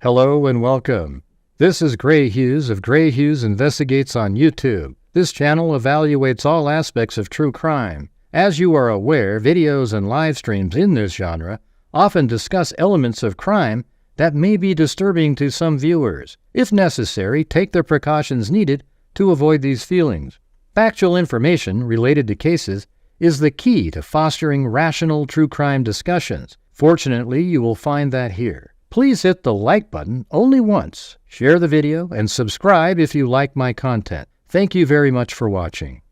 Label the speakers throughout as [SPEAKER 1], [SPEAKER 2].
[SPEAKER 1] Hello and welcome. This is Greg Hughes of Greg Hughes Investigates on YouTube. This channel evaluates all aspects of true crime. As you are aware, videos and live streams in this genre often discuss elements of crime that may be disturbing to some viewers. If necessary, take the precautions needed to avoid these feelings. Factual information related to cases is the key to fostering rational true crime discussions. Fortunately, you will find that here. Please hit the like button only once, share the video, and subscribe if you like my content. Thank you very much for watching.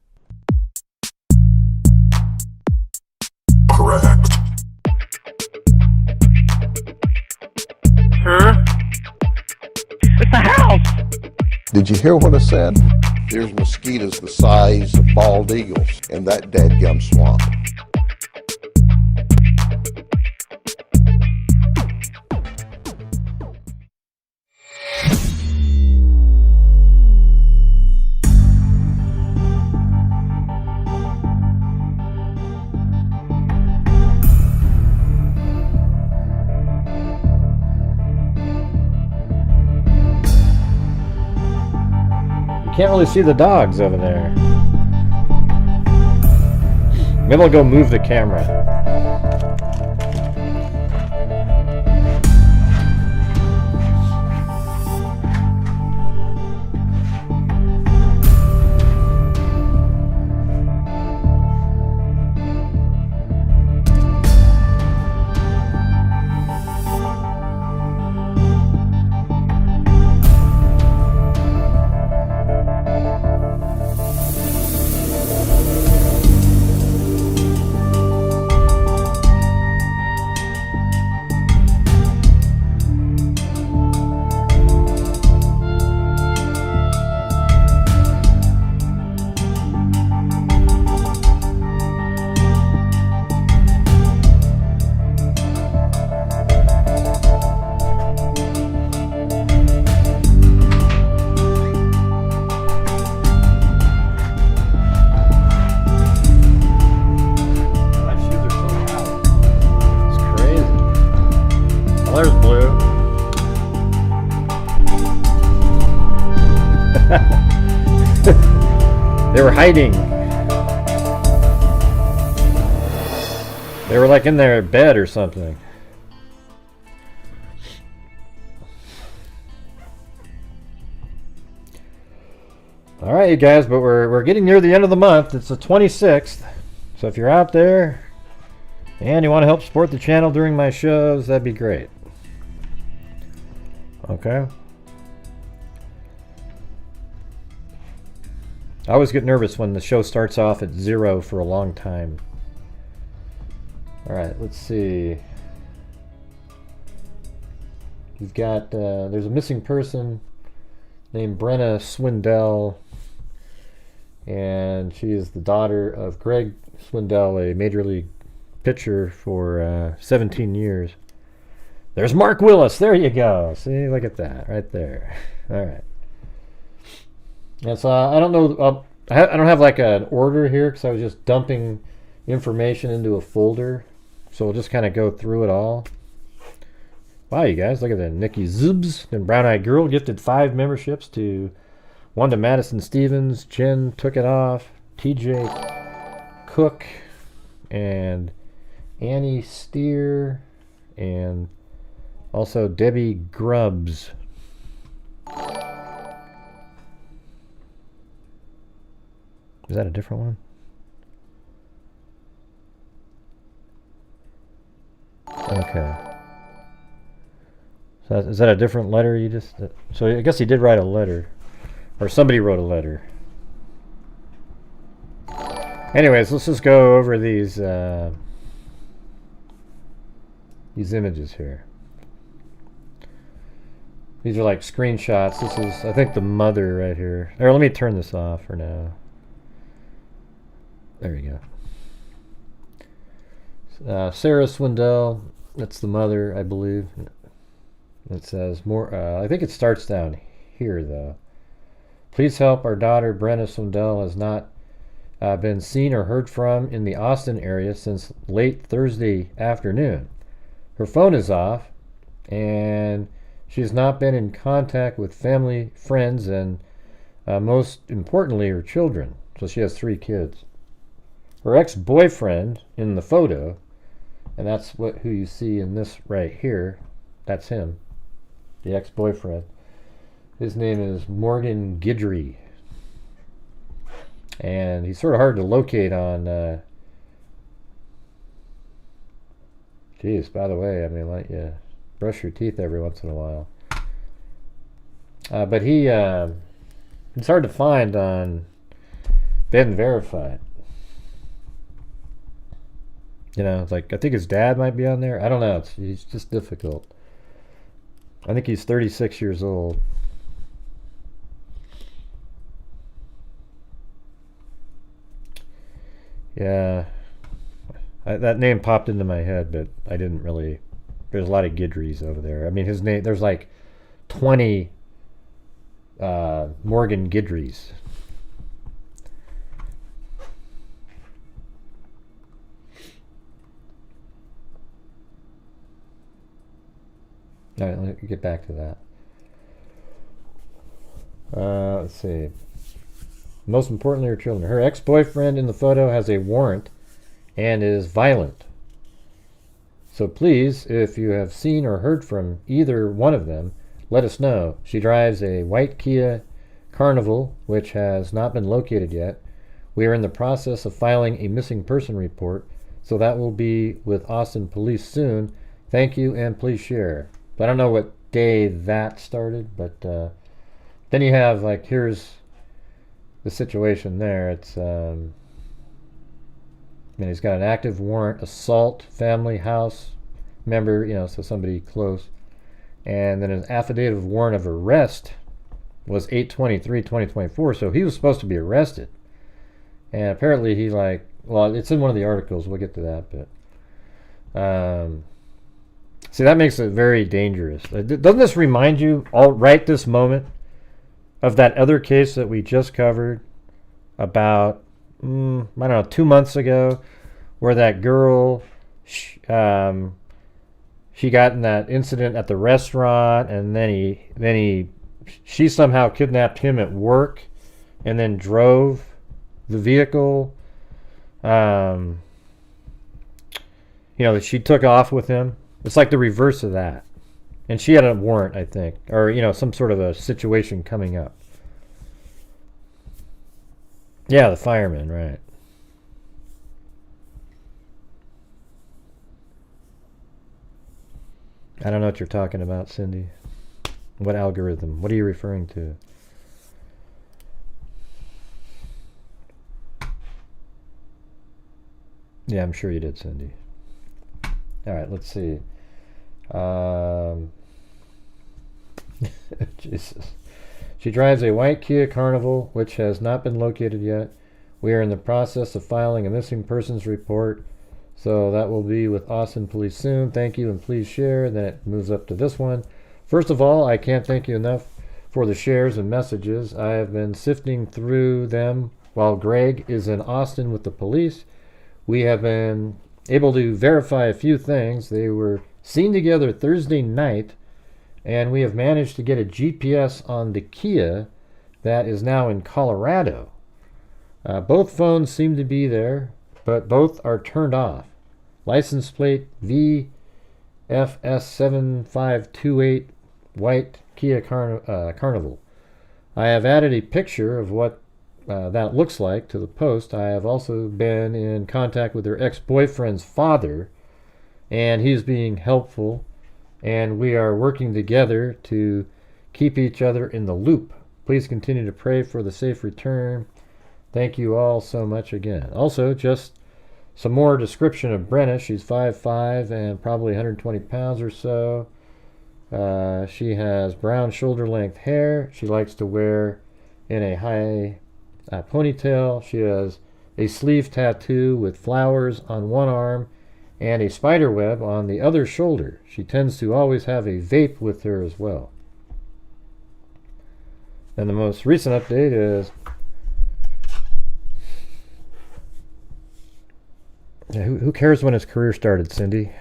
[SPEAKER 2] Correct.
[SPEAKER 3] Sir? It's a house!
[SPEAKER 2] Did you hear what I said? There's mosquitoes the size of bald eagles in that dadgum swamp.
[SPEAKER 1] You can't really see the dogs over there. Maybe I'll go move the camera. There's Blue. They were hiding. They were like in their bed or something. All right, you guys, but we're getting near the end of the month. It's the 26th. So if you're out there and you want to help support the channel during my shows, that'd be great. Okay. I always get nervous when the show starts off at 0 for a long time. Alright, let's see. We've got, there's a missing person named Brenna Swindell, and she is the daughter of Greg Swindell, a major league pitcher for 17 years. There's Mark Willis. There you go. See, look at that right there. All right. And so I don't know. I don't have like an order here because I was just dumping information into a folder. So we'll just kind of go through it all. Wow, you guys, look at that. Nikki Zubs and Brown Eyed Girl gifted 5 memberships to one to Madison Stevens. Jen took it off. TJ Cook and Annie Steer and also Debbie Grubbs. Is that a different one? Okay. So is that a different letter you just... So I guess he did write a letter. Or somebody wrote a letter. Anyways, let's just go over these images here. These are like screenshots. This is, I think, the mother right here. Or let me turn this off for now. There you go. Sarah Swindell, that's the mother, I believe. It says more, I think it starts down here though. Please help, our daughter Brenna Swindell has not been seen or heard from in the Austin area since late Thursday afternoon. Her phone is off and She's not been in contact with family, friends, and most importantly, her children. So she has 3 kids. Her ex-boyfriend in the photo, and that's who you see in this right here, that's him, the ex-boyfriend. His name is Morgan Guidry. And he's sort of hard to locate on... Geez, by the way, I mean, let you brush your teeth every once in a while. But it's hard to find on Ben Verified. You know, it's like, I think his dad might be on there. I don't know. He's just difficult. I think he's 36 years old. Yeah. That name popped into my head, but I didn't really... There's a lot of Guidrys over there. I mean, his name... There's like 20 Morgan Guidrys. All right, let me get back to that. Let's see. Most importantly, her children. Her ex-boyfriend in the photo has a warrant and is violent. So please, if you have seen or heard from either one of them, let us know. She drives a white Kia Carnival, which has not been located yet. We are in the process of filing a missing person report, so that will be with Austin Police soon. Thank you, and please share. I don't know what day that started, but then you have, like, here's the situation there. It's, I mean, he's got an active warrant, assault, family, house member, you know, so somebody close. And then an affidavit of warrant of arrest was 8/23/2024, so he was supposed to be arrested. And apparently he, like, well, it's in one of the articles, we'll get to that, but see, that makes it very dangerous. Doesn't this remind you, right this moment, of that other case that we just covered about, I don't know, 2 months ago, where that girl, she got in that incident at the restaurant, and then she somehow kidnapped him at work, and then drove the vehicle. You know, that she took off with him. It's like the reverse of that. And she had a warrant, I think. Or, you know, some sort of a situation coming up. Yeah, the fireman, right. I don't know what you're talking about, Cindy. What algorithm? What are you referring to? Yeah, I'm sure you did, Cindy. All right, let's see. Jesus. She drives a white Kia Carnival, which has not been located yet. We are in the process of filing a missing persons report, so that will be with Austin Police soon. Thank you, and please share. Then it moves up to this one. First of all, I can't thank you enough for the shares and messages. I have been sifting through them while Greg is in Austin with the police. We have been able to verify a few things. They were seen together Thursday night, and we have managed to get a GPS on the Kia that is now in Colorado. Both phones seem to be there, but both are turned off. License plate VFS7528 white Kia Carnival. I have added a picture of what that looks like to the post. I have also been in contact with her ex-boyfriend's father, and he's being helpful, and we are working together to keep each other in the loop. Please continue to pray for the safe return. Thank you all so much again. Also, just some more description of Brenna. She's 5'5" and probably 120 pounds or so. She has brown shoulder length hair. She likes to wear in a high ponytail. She has a sleeve tattoo with flowers on one arm and a spider web on the other shoulder. She tends to always have a vape with her as well. And the most recent update is who cares when his career started, Cindy?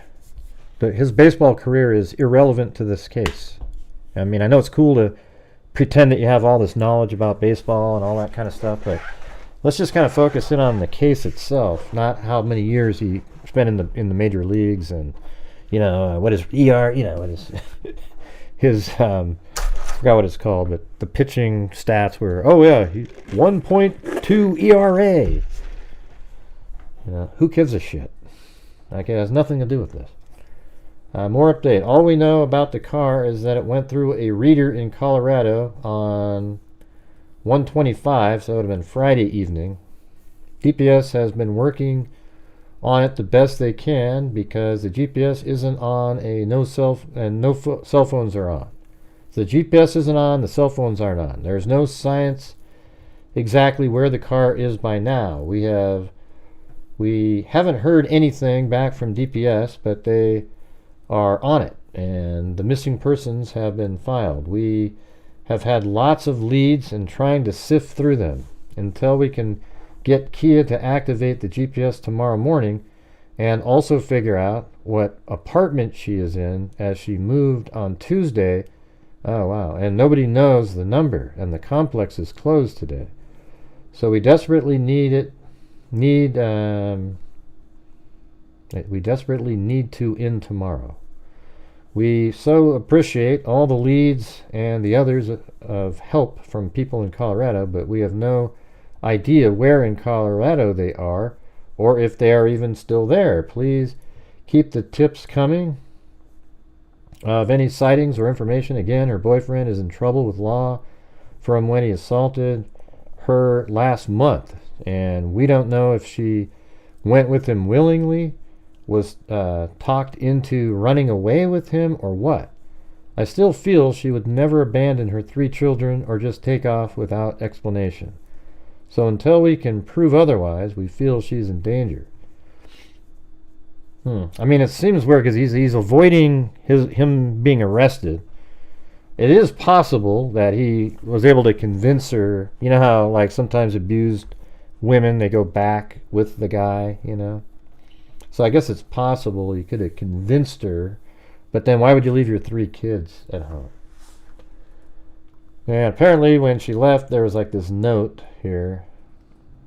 [SPEAKER 1] But his baseball career is irrelevant to this case. I mean, I know it's cool to pretend that you have all this knowledge about baseball and all that kind of stuff, but let's just kind of focus in on the case itself, not how many years he spent in the major leagues and, what his ER, what his his I forgot what it's called, but the pitching stats were 1.2 ERA. Who gives a shit? Like, it has nothing to do with this. More update. All we know about the car is that it went through a reader in Colorado on 125, so it would have been Friday evening. DPS has been working on it the best they can because the GPS isn't on, no cell phones are on. So the GPS isn't on, the cell phones aren't on. There's no science exactly where the car is by now. We haven't heard anything back from DPS, but they are on it, and the missing persons have been filed. We have had lots of leads and trying to sift through them until we can get Kia to activate the GPS tomorrow morning and also figure out what apartment she is in as she moved on Tuesday. Oh wow, and nobody knows the number, and the complex is closed today. So we desperately need to in tomorrow. We so appreciate all the leads and the others of help from people in Colorado, but we have no idea where in Colorado they are or if they are even still there. Please keep the tips coming of any sightings or information. Again, her boyfriend is in trouble with law from when he assaulted her last month, and we don't know if she went with him willingly, was talked into running away with him, or what. I still feel she would never abandon her 3 children or just take off without explanation. So until we can prove otherwise, we feel she's in danger. I mean, it seems weird because he's avoiding him being arrested. It is possible that he was able to convince her. You know how, like, sometimes abused women, they go back with the guy, So I guess it's possible you could have convinced her, but then why would you leave your 3 kids at home? And apparently when she left, there was like this note here.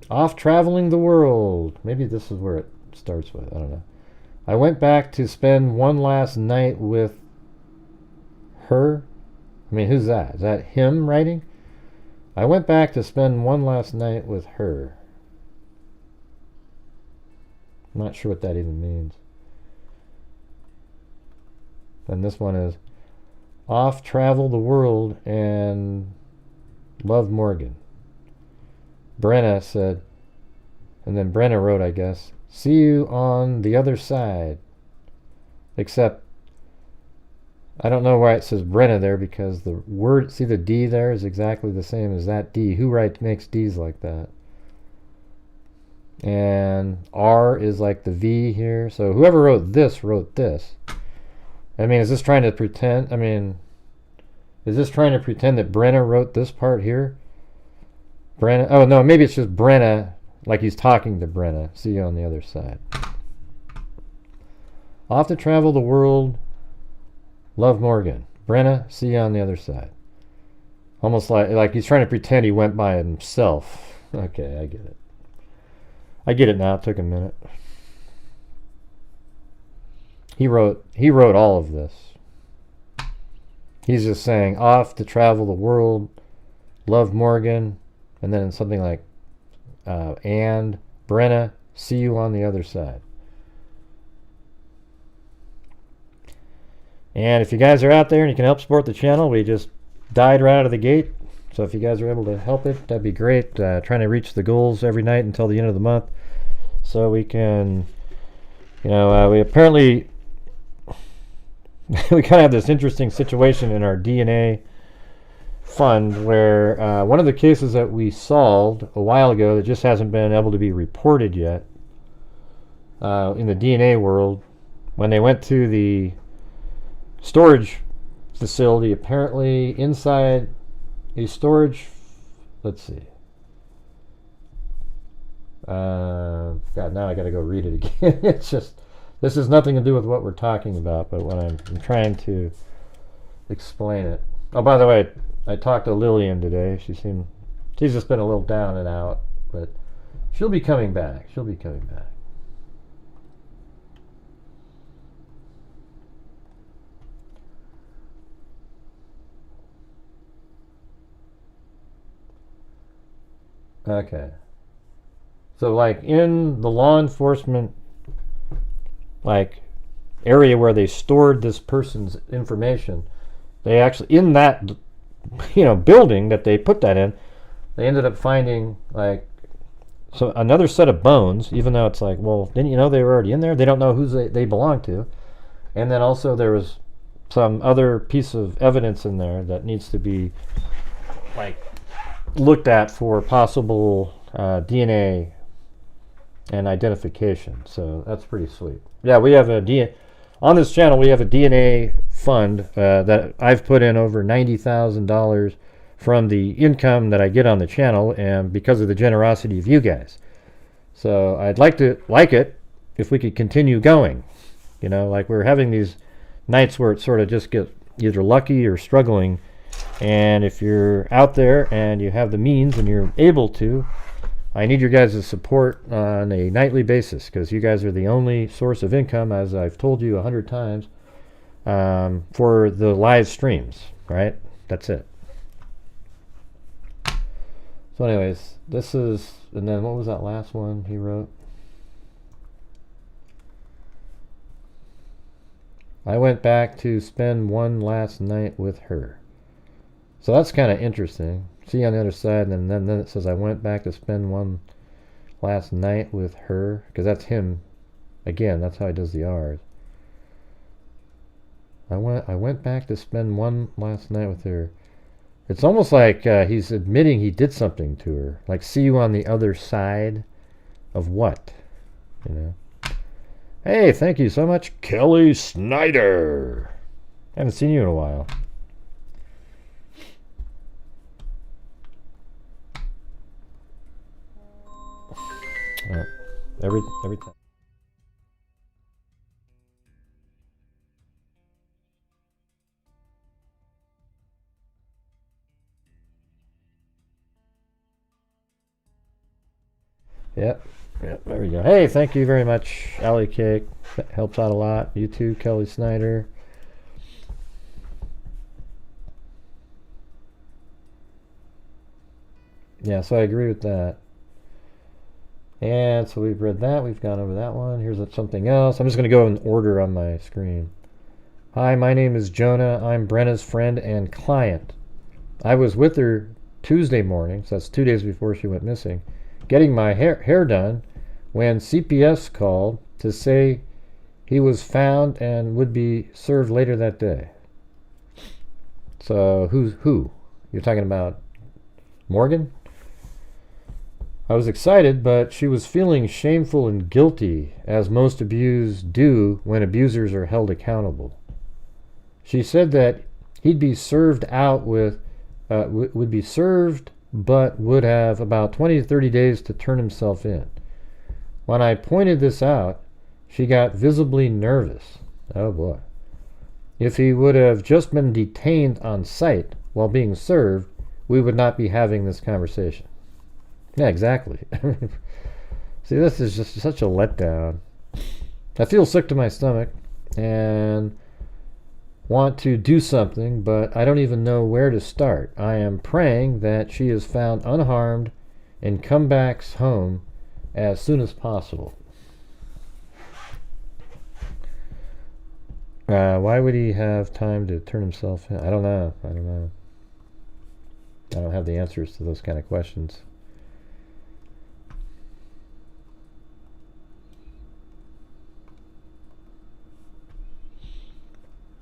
[SPEAKER 1] Off traveling the world. Maybe this is where it starts with. I don't know. I went back to spend one last night with her. I mean, who's that? Is that him writing? I went back to spend one last night with her. I'm not sure what that even means. And this one is off travel the world and love Morgan. Brenna said, and then Brenna wrote, I guess, see you on the other side. Except, I don't know why it says Brenna there because the word, see the D there is exactly the same as that D. Who makes D's like that? And R is like the V here. So whoever wrote this. I mean, is this trying to pretend? Is this trying to pretend that Brenna wrote this part here? Brenna? Oh, no, maybe it's just Brenna, like he's talking to Brenna. See you on the other side. Off to travel the world. Love Morgan. Brenna, see you on the other side. Almost like he's trying to pretend he went by himself. Okay, I get it. I get it now. It took a minute. He wrote all of this. He's just saying off to travel the world, love Morgan, and then something like and Brenna, see you on the other side. And if you guys are out there and you can help support the channel, we just died right out of the gate. So if you guys are able to help it, that'd be great. Trying to reach the goals every night until the end of the month. So we can, we apparently, we kind of have this interesting situation in our DNA fund where one of the cases that we solved a while ago that just hasn't been able to be reported yet in the DNA world, when they went to the storage facility, apparently inside a storage, let's see. God, now I got to go read it again. It's just, this has nothing to do with what we're talking about, but when I'm trying to explain it. Oh, by the way, I talked to Lillian today. She's just been a little down and out, but she'll be coming back. She'll be coming back. Okay. So, like, in the law enforcement, like, area where they stored this person's information, they actually, in that, building that they put that in, they ended up finding, like, so another set of bones, even though it's like, well, didn't you know they were already in there? They don't know who they belong to. And then also there was some other piece of evidence in there that needs to be, like, looked at for possible DNA and identification. So that's pretty sweet. Yeah, we have on this channel, we have a DNA fund that I've put in over $90,000 from the income that I get on the channel, and because of the generosity of you guys. So I'd like it if we could continue going. Like we're having these nights where it sort of just gets either lucky or struggling. And if you're out there and you have the means and you're able to, I need your guys' support on a nightly basis, because you guys are the only source of income, as I've told you 100 times, for the live streams, right? That's it. So anyways, this is, and then what was that last one he wrote? I went back to spend one last night with her. So that's kind of interesting. See on the other side, and then it says I went back to spend one last night with her, because that's him. Again, that's how he does the R's. I went back to spend one last night with her. It's almost like he's admitting he did something to her. Like, see you on the other side of what? Hey, thank you so much, Kelly Snyder. Haven't seen you in a while. Every time. Yep, there we go. Hey, thank you very much, Alley Cake. That helps out a lot. You too, Kelly Snyder. Yeah, so I agree with that. And so we've read that. We've gone over that one. Here's something else. I'm just going to go in order on my screen. Hi, my name is Jonah. I'm Brenna's friend and client. I was with her Tuesday morning, so that's 2 days before she went missing, getting my hair done when CPS called to say he was found and would be served later that day. So who? You're talking about Morgan? I was excited, but she was feeling shameful and guilty, as most abused do when abusers are held accountable. She said that he'd be served out with, would be served, but would have about 20 to 30 days to turn himself in. When I pointed this out, she got visibly nervous. Oh boy. If he would have just been detained on site while being served, we would not be having this conversation. Yeah, exactly. See, this is just such a letdown. I feel sick to my stomach and want to do something, but I don't even know where to start. I am praying that she is found unharmed and come back home as soon as possible. Why would he have time to turn himself in? I don't know. I don't have the answers to those kind of questions.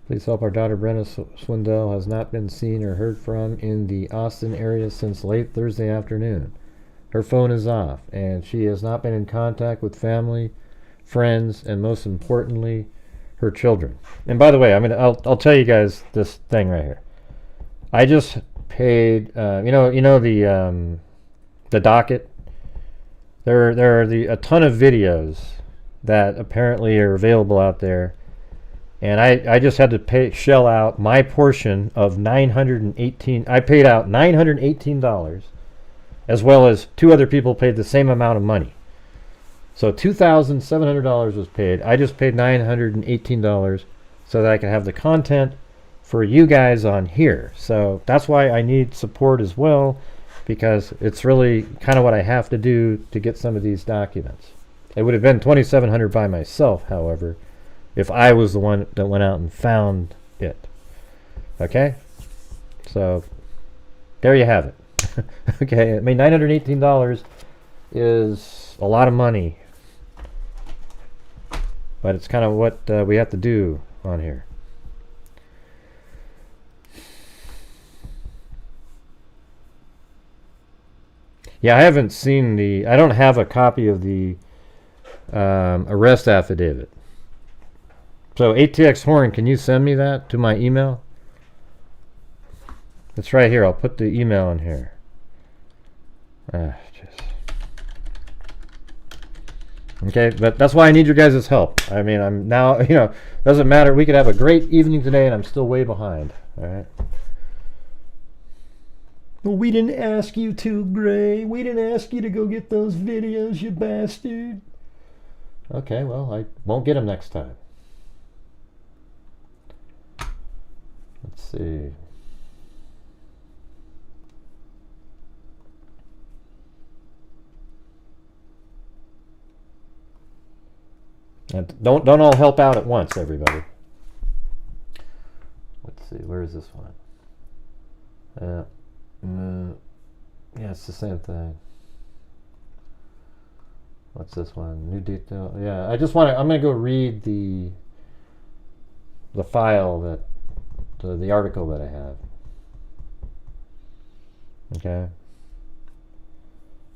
[SPEAKER 1] Please help our daughter Brenna Swindell has not been seen or heard from in the Austin area since late Thursday afternoon. Her phone is off, and she has not been in contact with family, friends, and most importantly, her children. And by the way, I'll tell you guys this thing right here. I just paid, the docket. There are a ton of videos that apparently are available out there And I just had to shell out my portion of $918. I paid out $918, as well as 2 other people paid the same amount of money. So $2,700 was paid. I just paid $918 so that I can have the content for you guys on here. So that's why I need support as well, because it's really kind of what I have to do to get some of these documents. It would have been $2,700 by myself, however, if I was the one that went out and found it. Okay? So there you have it. Okay, I mean, $918 is a lot of money, but it's kind of what we have to do on here. Yeah, I haven't seen I don't have a copy of the arrest affidavit. So ATX Horn, can you send me that to my email? It's right here. I'll put the email in here. Okay, but that's why I need your guys' help. I mean, I'm now, doesn't matter. We could have a great evening today and I'm still way behind. All right. Well, we didn't ask you to, Gray. We didn't ask you to go get those videos, you bastard. Okay, well, I won't get them next time. Let's see. And don't all help out at once, everybody. Let's see, where is this one? Yeah, it's the same thing. What's this one? New detail. Yeah, I'm gonna go read the file that the article that I have. Okay.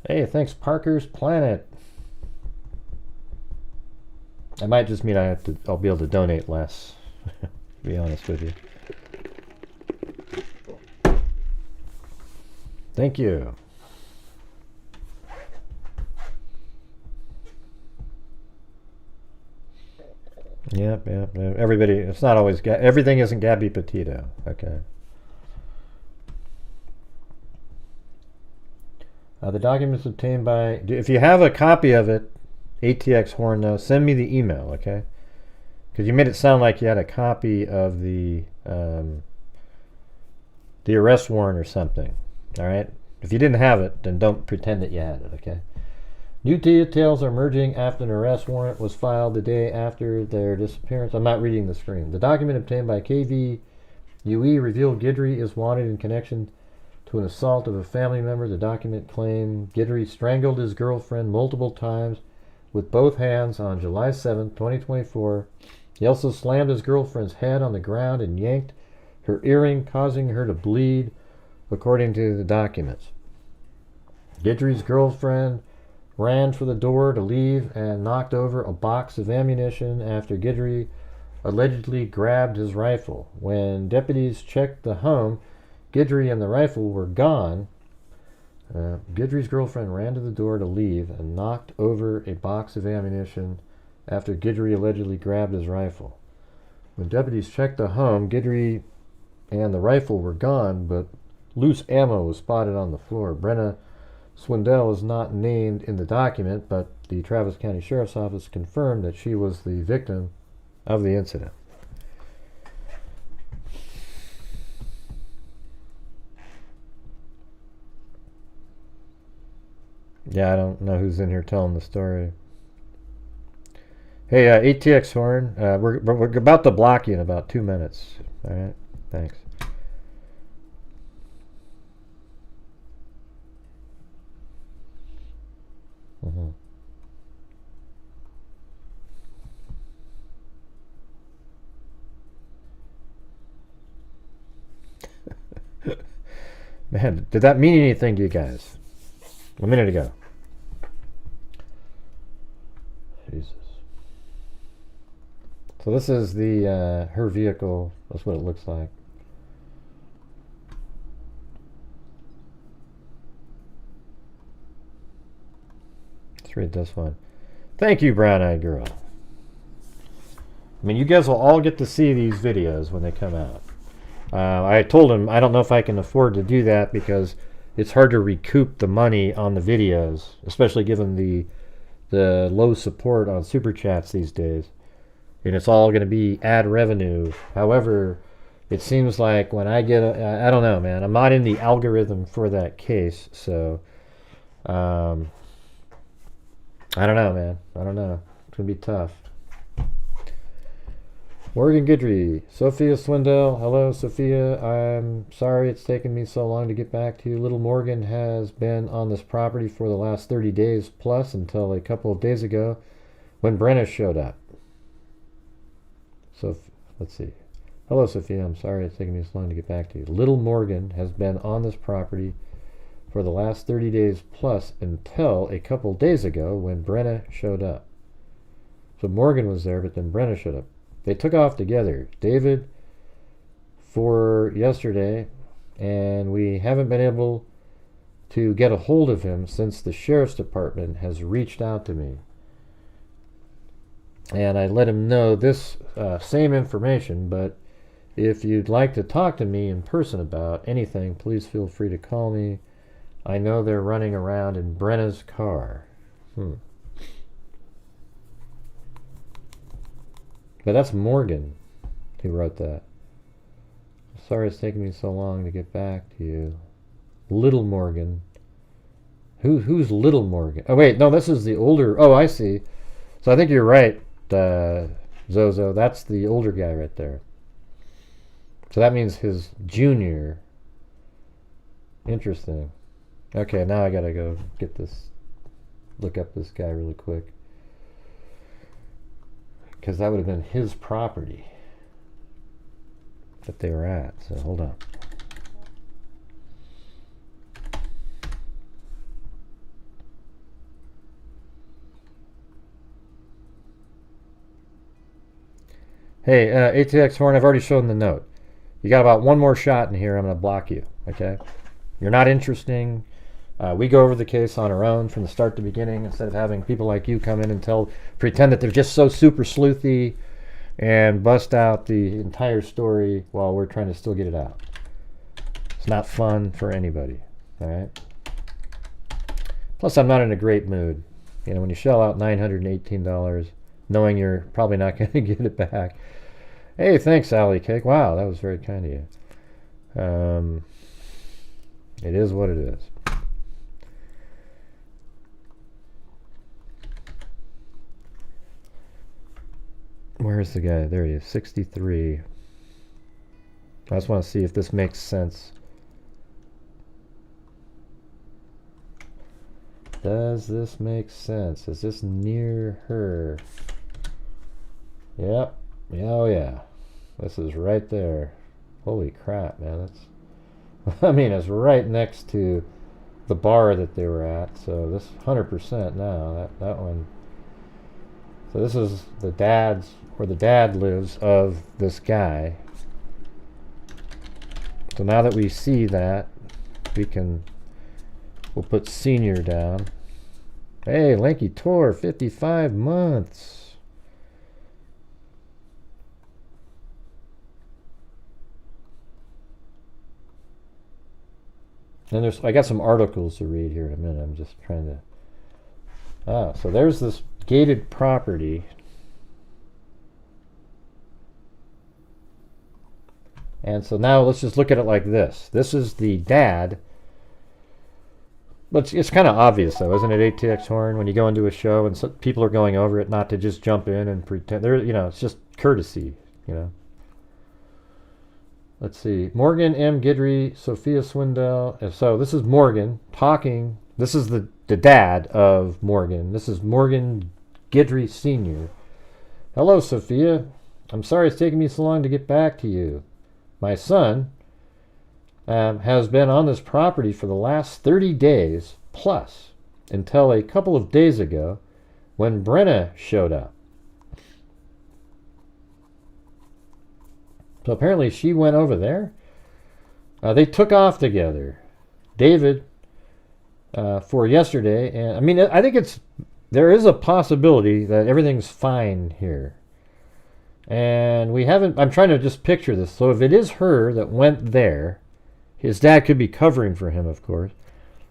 [SPEAKER 1] Hey, thanks, Parker's Planet. I might just mean I'll be able to donate less, to be honest with you. Thank you. Yep. Everybody, it's not always, everything isn't Gabby Petito, okay. The documents obtained by, if you have a copy of it, ATX Horn, though, send me the email, okay? Because you made it sound like you had a copy of the arrest warrant or something, all right? If you didn't have it, then don't pretend that you had it, okay? New details are emerging after an arrest warrant was filed the day after their disappearance. I'm not reading the screen. The document obtained by KVUE revealed Guidry is wanted in connection to an assault of a family member. The document claimed Guidry strangled his girlfriend multiple times with both hands on July 7, 2024. He also slammed his girlfriend's head on the ground and yanked her earring, causing her to bleed, according to the documents. Guidry's girlfriend ran for the door to leave and knocked over a box of ammunition after Guidry allegedly grabbed his rifle. When deputies checked the home, Guidry and the rifle were gone. Guidry's girlfriend ran to the door to leave and knocked over a box of ammunition after Guidry allegedly grabbed his rifle. When deputies checked the home, Guidry and the rifle were gone, but loose ammo was spotted on the floor. Brenna Swindell is not named in the document, but the Travis County Sheriff's Office confirmed that she was the victim of the incident. Yeah, I don't know who's in here telling the story. Hey, ATX Horn, we're about to block you in about 2 minutes. All right, thanks. Man, did that mean anything to you guys? A minute ago. Jesus. So this is the her vehicle. That's what it looks like. Let's read this one. Thank you, brown-eyed girl. I mean, you guys will all get to see these videos when they come out. I told him I don't know if I can afford to do that because it's hard to recoup the money on the videos, especially given the low support on Super Chats these days. And it's all going to be ad revenue. However, it seems like when I get I don't know, man. I'm not in the algorithm for that case, so I don't know, man. I don't know. It's going to be tough. Morgan Guidry, Sophia Swindell. Hello, Sophia. I'm sorry it's taken me so long to get back to you. Little Morgan has been on this property for the last 30 days plus until a couple of days ago when Brenna showed up. So, let's see. Hello, Sophia. I'm sorry it's taken me so long to get back to you. Little Morgan has been on this property for the last 30 days plus until a couple of days ago when Brenna showed up. So Morgan was there, but then Brenna showed up. They took off together, David, for yesterday, and we haven't been able to get a hold of him since the sheriff's department has reached out to me. And I let him know this same information, but if you'd like to talk to me in person about anything, please feel free to call me. I know they're running around in Brenna's car. But that's Morgan who wrote that. Sorry it's taken me so long to get back to you. Little Morgan. Who's Little Morgan? Oh, wait, no, this is the older... Oh, I see. So I think you're right, Zozo. That's the older guy right there. So that means his junior. Interesting. Okay, now I gotta go get this... Look up this guy really quick. Because that would have been his property that they were at. So hold on. Hey, ATX Horn, I've already shown the note. You got about one more shot in here. I'm going to block you. Okay? You're not interesting. We go over the case on our own from the start to beginning instead of having people like you come in and pretend that they're just so super sleuthy and bust out the entire story while we're trying to still get it out. It's not fun for anybody. All right. Plus, I'm not in a great mood. You know, when you shell out $918, knowing you're probably not going to get it back. Hey, thanks, Sally Cake. Wow, that was very kind of you. It is what it is. Where's the guy? There he is, 63. I just want to see if this makes sense. Does this make sense? Is this near her? Yep. Oh yeah. This is right there. Holy crap, man. That's... I mean, it's right next to the bar that they were at. So this 100% now. That one. So this is the dad's, where the dad lives of this guy. So now that we see that, we'll put senior down. Hey, Lanky Tor, 55 months. And I got some articles to read here in a minute. I'm just trying to... so there's this gated property. And so now let's just look at it like this. This is the dad. But it's kind of obvious, though, isn't it, ATX Horn? When you go into a show and people are going over it, not to just jump in and pretend. It's just courtesy, Let's see. Morgan M. Guidry, Sophia Swindell. So this is Morgan talking. This is the dad of Morgan. This is Morgan Guidry Sr. Hello, Sophia. I'm sorry it's taken me so long to get back to you. My son has been on this property for the last 30 days plus until a couple of days ago when Brenna showed up. So apparently she went over there. They took off together. David for yesterday. And I mean, I think there is a possibility that everything's fine here. And we haven't, I'm trying to just picture this. So if it is her that went there, his dad could be covering for him, of course.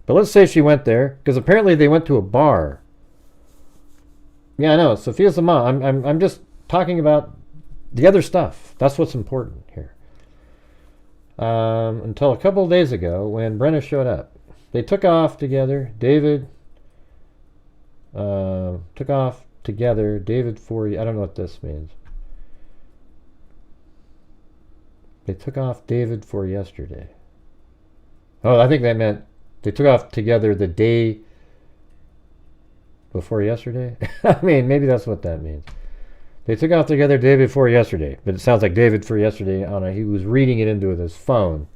[SPEAKER 1] But let's say she went there, because apparently they went to a bar. Yeah, I know. Sophia's the mom. I'm just talking about the other stuff. That's what's important here. Until a couple of days ago when Brenna showed up. They took off together. David took off together. David for, I don't know what this means. They took off David for yesterday. Oh, I think that meant they took off together the day before yesterday. I mean, maybe that's what that means. They took off together day before yesterday, but it sounds like David for yesterday. He was reading it into his phone.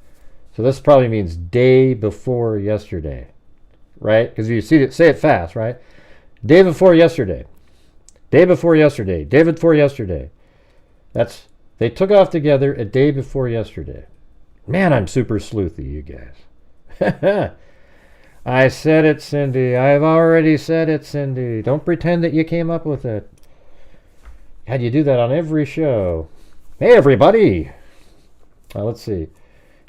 [SPEAKER 1] So this probably means day before yesterday, right? Because you see it, say it fast, right? Day before yesterday. Day before yesterday. Day before yesterday. That's, they took off together a day before yesterday. Man, I'm super sleuthy, you guys. I said it, Cindy. I've already said it, Cindy. Don't pretend that you came up with it. Had you do that on every show. Hey, everybody. Let's see.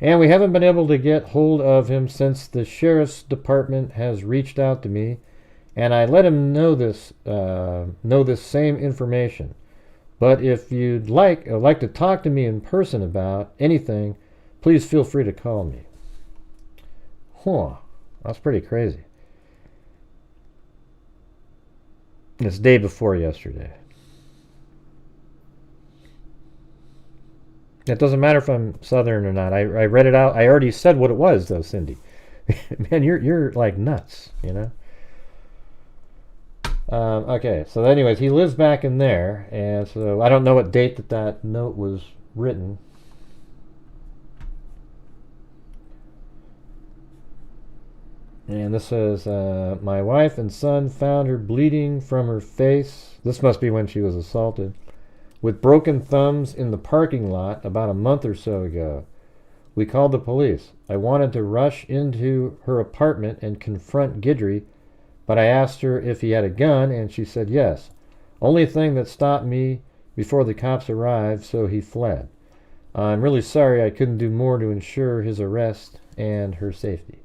[SPEAKER 1] And we haven't been able to get hold of him since the sheriff's department has reached out to me, and I let him know this same information. But if you'd like to talk to me in person about anything, please feel free to call me. Huh. That's pretty crazy. It's day before yesterday. It doesn't matter if I'm Southern or not. I read it out. I already said what it was, though, Cindy. Man, you're like nuts, you know? Okay, so anyways, he lives back in there, and so I don't know what date that note was written. And this says, my wife and son found her bleeding from her face. This must be when she was assaulted. With broken thumbs in the parking lot about a month or so ago. We called the police. I wanted to rush into her apartment and confront Guidry, but I asked her if he had a gun, and she said yes. Only thing that stopped me before the cops arrived, so he fled. I'm really sorry I couldn't do more to ensure his arrest and her safety.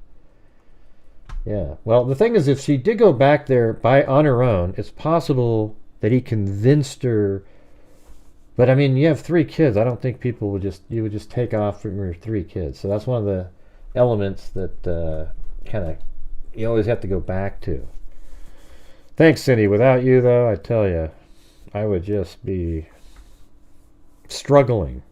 [SPEAKER 1] Yeah. Well, the thing is, if she did go back there on her own, it's possible that he convinced her. But I mean, you have 3 kids. I don't think you would just take off from your 3 kids. So that's one of the elements that kind of you always have to go back to. Thanks, Cindy. Without you, though, I tell you, I would just be struggling.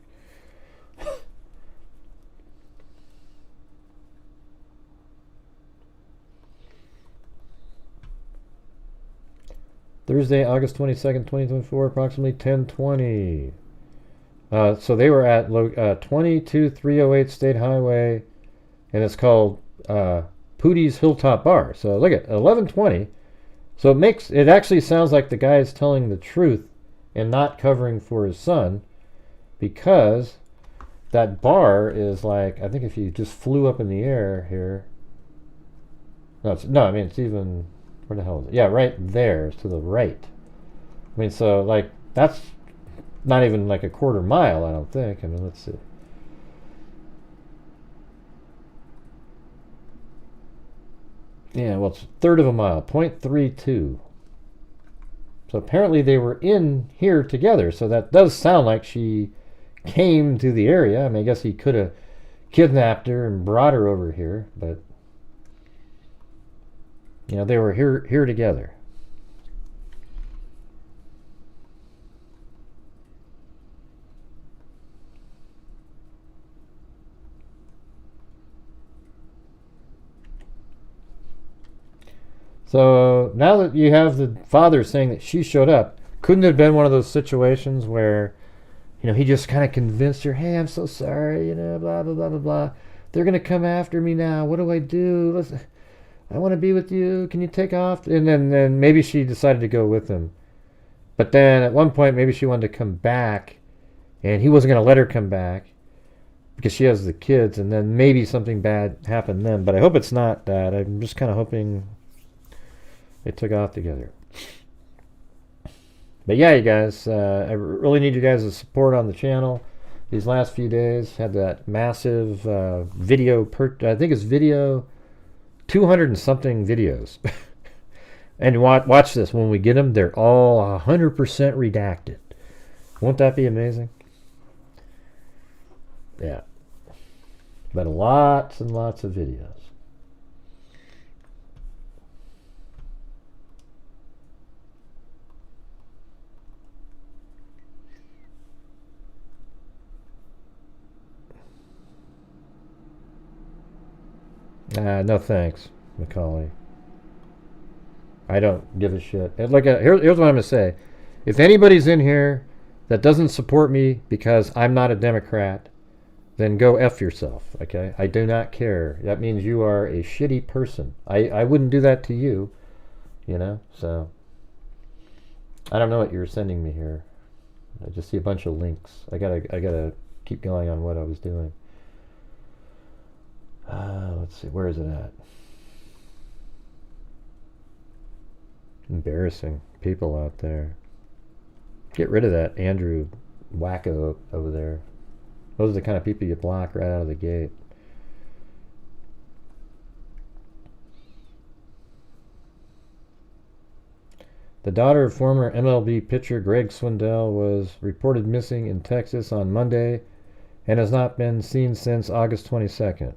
[SPEAKER 1] Thursday, August 22nd, 2024, approximately 10:20. So they were at 22308 State Highway, and it's called Pootie's Hilltop Bar. So look at 11:20. So it actually sounds like the guy is telling the truth and not covering for his son, because that bar is like, I think if you just flew up in the air here. It's even. Where the hell is it? Yeah, right there to the right. I mean, so like that's not even like a quarter mile, I don't think. I mean, let's see. Yeah, well, it's a third of a mile, 0.32. So apparently they were in here together. So that does sound like she came to the area. I mean, I guess he could have kidnapped her and brought her over here, but you know, they were here together. So now that you have the father saying that she showed up, couldn't it have been one of those situations where, you know, he just kind of convinced her, hey, I'm so sorry, you know, blah, blah, blah, blah, blah. They're going to come after me now. What do I do? I want to be with you. Can you take off? And then maybe she decided to go with him. But then at one point, maybe she wanted to come back, and he wasn't going to let her come back because she has the kids, and then maybe something bad happened then. But I hope it's not that. I'm just kind of hoping they took off together. But yeah, you guys, I really need you guys' support on the channel. These last few days had that massive video, I think it's video, 200 and something videos. And watch this. When we get them, they're all 100% redacted. Won't that be amazing? Yeah. But lots and lots of videos. No thanks, Macaulay. I don't give a shit. Here's what I'm going to say. If anybody's in here that doesn't support me because I'm not a Democrat, then go F yourself, okay? I do not care. That means you are a shitty person. I wouldn't do that to you, you know? So, I don't know what you're sending me here. I just see a bunch of links. I gotta keep going on what I was doing. Let's see, where is it at? Embarrassing people out there. Get rid of that Andrew wacko over there. Those are the kind of people you block right out of the gate. The daughter of former MLB pitcher Greg Swindell was reported missing in Texas on Monday and has not been seen since August 22nd.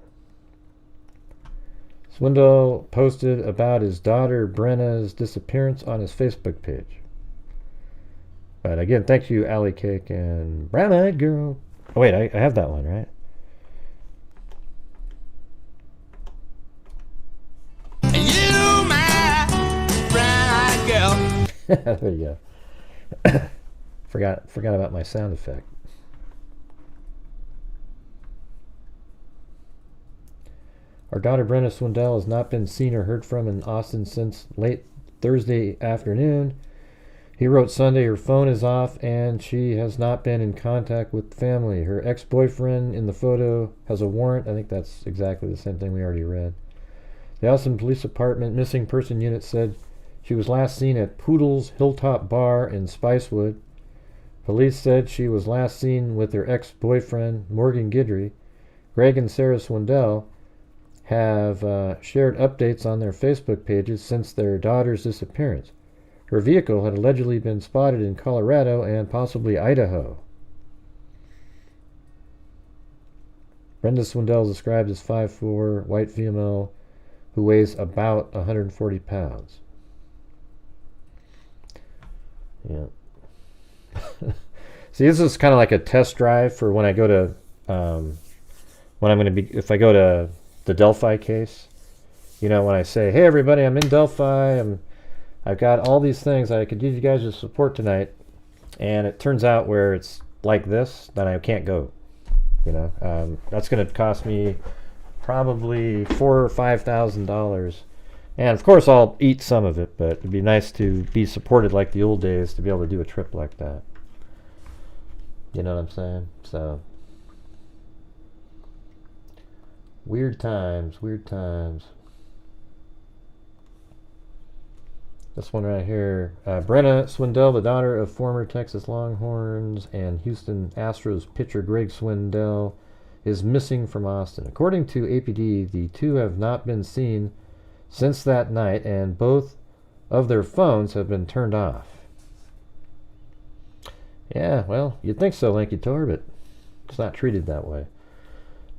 [SPEAKER 1] Swindell posted about his daughter Brenna's disappearance on his Facebook page. But again, thank you, Alley Cake and Brown Eyed Girl. Oh wait, I have that one, right?
[SPEAKER 4] You, my brown-eyed girl.
[SPEAKER 1] There you go. forgot about my sound effect. Our daughter Brenna Swindell has not been seen or heard from in Austin since late Thursday afternoon. He wrote Sunday her phone is off and she has not been in contact with family. Her ex-boyfriend in the photo has a warrant. I think that's exactly the same thing we already read. The Austin Police Department Missing Person Unit said she was last seen at Poodle's Hilltop Bar in Spicewood. Police said she was last seen with her ex-boyfriend, Morgan Guidry. Greg and Sarah Swindell have shared updates on their Facebook pages since their daughter's disappearance. Her vehicle had allegedly been spotted in Colorado and possibly Idaho. Brenda Swindell is described as 5'4", white female who weighs about 140 pounds. Yeah. See, this is kind of like a test drive for when I go to, if I go to the Delphi case. You know, when I say, hey everybody, I'm in Delphi, I've got all these things I could use you guys' support tonight, and it turns out where it's like this, then I can't go. You know, that's going to cost me probably $4,000 or $5,000, and of course I'll eat some of it, but it'd be nice to be supported like the old days to be able to do a trip like that. You know what I'm saying? So weird times, weird times. This one right here. Brenna Swindell, the daughter of former Texas Longhorns and Houston Astros pitcher Greg Swindell, is missing from Austin. According to APD, the two have not been seen since that night, and both of their phones have been turned off. Yeah, well, you'd think so, Lanky Tor, but it's not treated that way.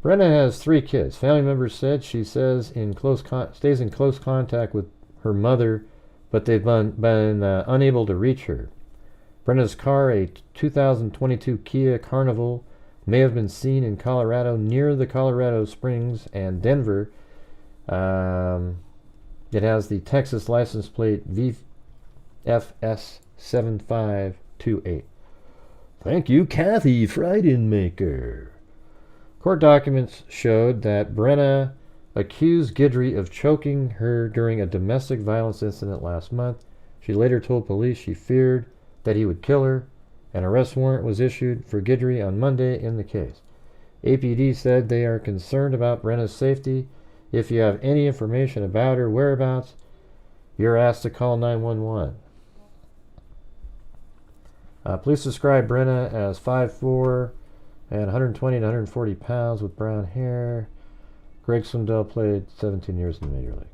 [SPEAKER 1] Brenna has 3 kids. Family members said she stays in close contact with her mother, but they've been unable to reach her. Brenna's car, a 2022 Kia Carnival, may have been seen in Colorado near the Colorado Springs and Denver. It has the Texas license plate VFS7528. Thank you, Kathy Freidenmaker. Court documents showed that Brenna accused Guidry of choking her during a domestic violence incident last month. She later told police she feared that he would kill her. An arrest warrant was issued for Guidry on Monday in the case. APD said they are concerned about Brenna's safety. If you have any information about her whereabouts, you're asked to call 911. Police describe Brenna as 5'4" and 120 to 140 pounds with brown hair. Greg Swindell played 17 years in the Major League.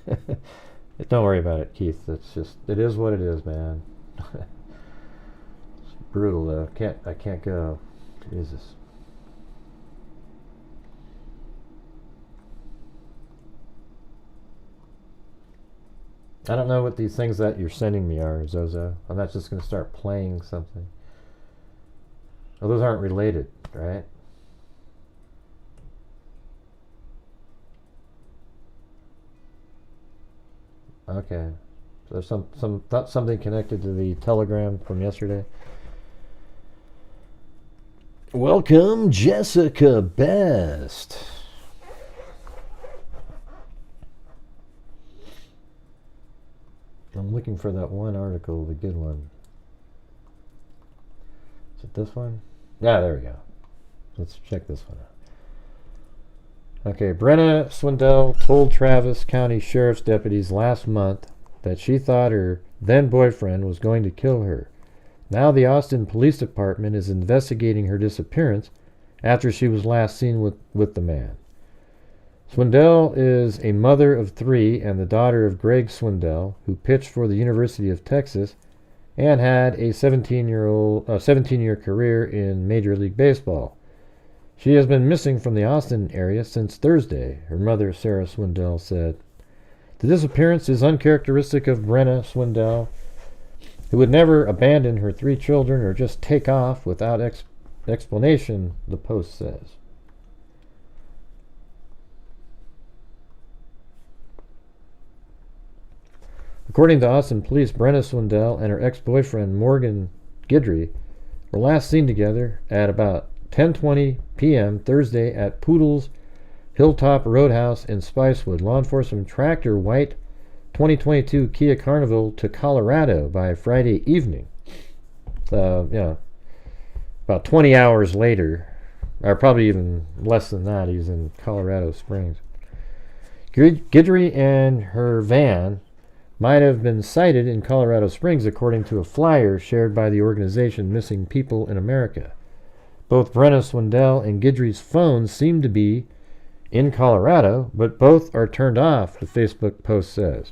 [SPEAKER 1] Okay. Don't worry about it, Keith. It is what it is, man. It's brutal though. I can't go. Jesus. I don't know what these things that you're sending me are, Zozo. I'm not just going to start playing something. Oh, those aren't related, right? Okay. So there's something connected to the telegram from yesterday. Welcome, Jessica Best. I'm looking for that one article, the good one. Is it this one? Yeah, there we go. Let's check this one out. Okay, Brenna Swindell told Travis County Sheriff's deputies last month that she thought her then-boyfriend was going to kill her. Now the Austin Police Department is investigating her disappearance after she was last seen with the man. Swindell is a mother of 3 and the daughter of Greg Swindell, who pitched for the University of Texas and had a 17-year career in Major League Baseball. She has been missing from the Austin area since Thursday, her mother Sarah Swindell said. The disappearance is uncharacteristic of Brenna Swindell, who would never abandon her 3 children or just take off without explanation, the Post says. According to Austin police, Brenna Swindell and her ex-boyfriend Morgan Guidry were last seen together at about 10:20 p.m. Thursday at Poodle's Hilltop Roadhouse in Spicewood. Law enforcement tracked her white 2022 Kia Carnival to Colorado by Friday evening. So, about 20 hours later, or probably even less than that, he's in Colorado Springs. Guidry and her van might have been sighted in Colorado Springs, according to a flyer shared by the organization Missing People in America. Both Brenna Swindell and Guidry's phones seem to be in Colorado, but both are turned off, the Facebook post says.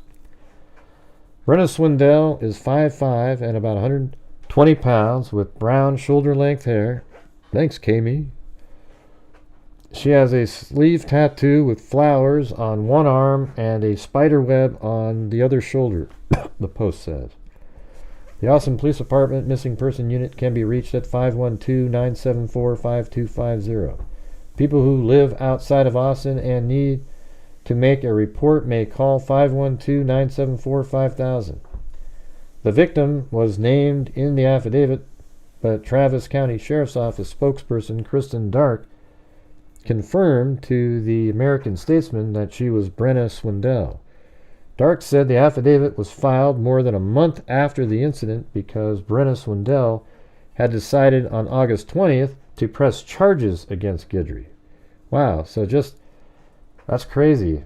[SPEAKER 1] Brenna Swindell is 5'5" and about 120 pounds with brown shoulder-length hair. Thanks, Kami. She has a sleeve tattoo with flowers on one arm and a spider web on the other shoulder, the post says. The Austin Police Department Missing Person Unit can be reached at 512-974-5250. People who live outside of Austin and need to make a report may call 512-974-5000. The victim was named in the affidavit, but Travis County Sheriff's Office spokesperson Kristen Dark confirmed to the American Statesman that she was Brenna Swindell. Dark said the affidavit was filed more than a month after the incident because Brenna Swindell had decided on August 20th to press charges against Guidry. Wow, so that's crazy.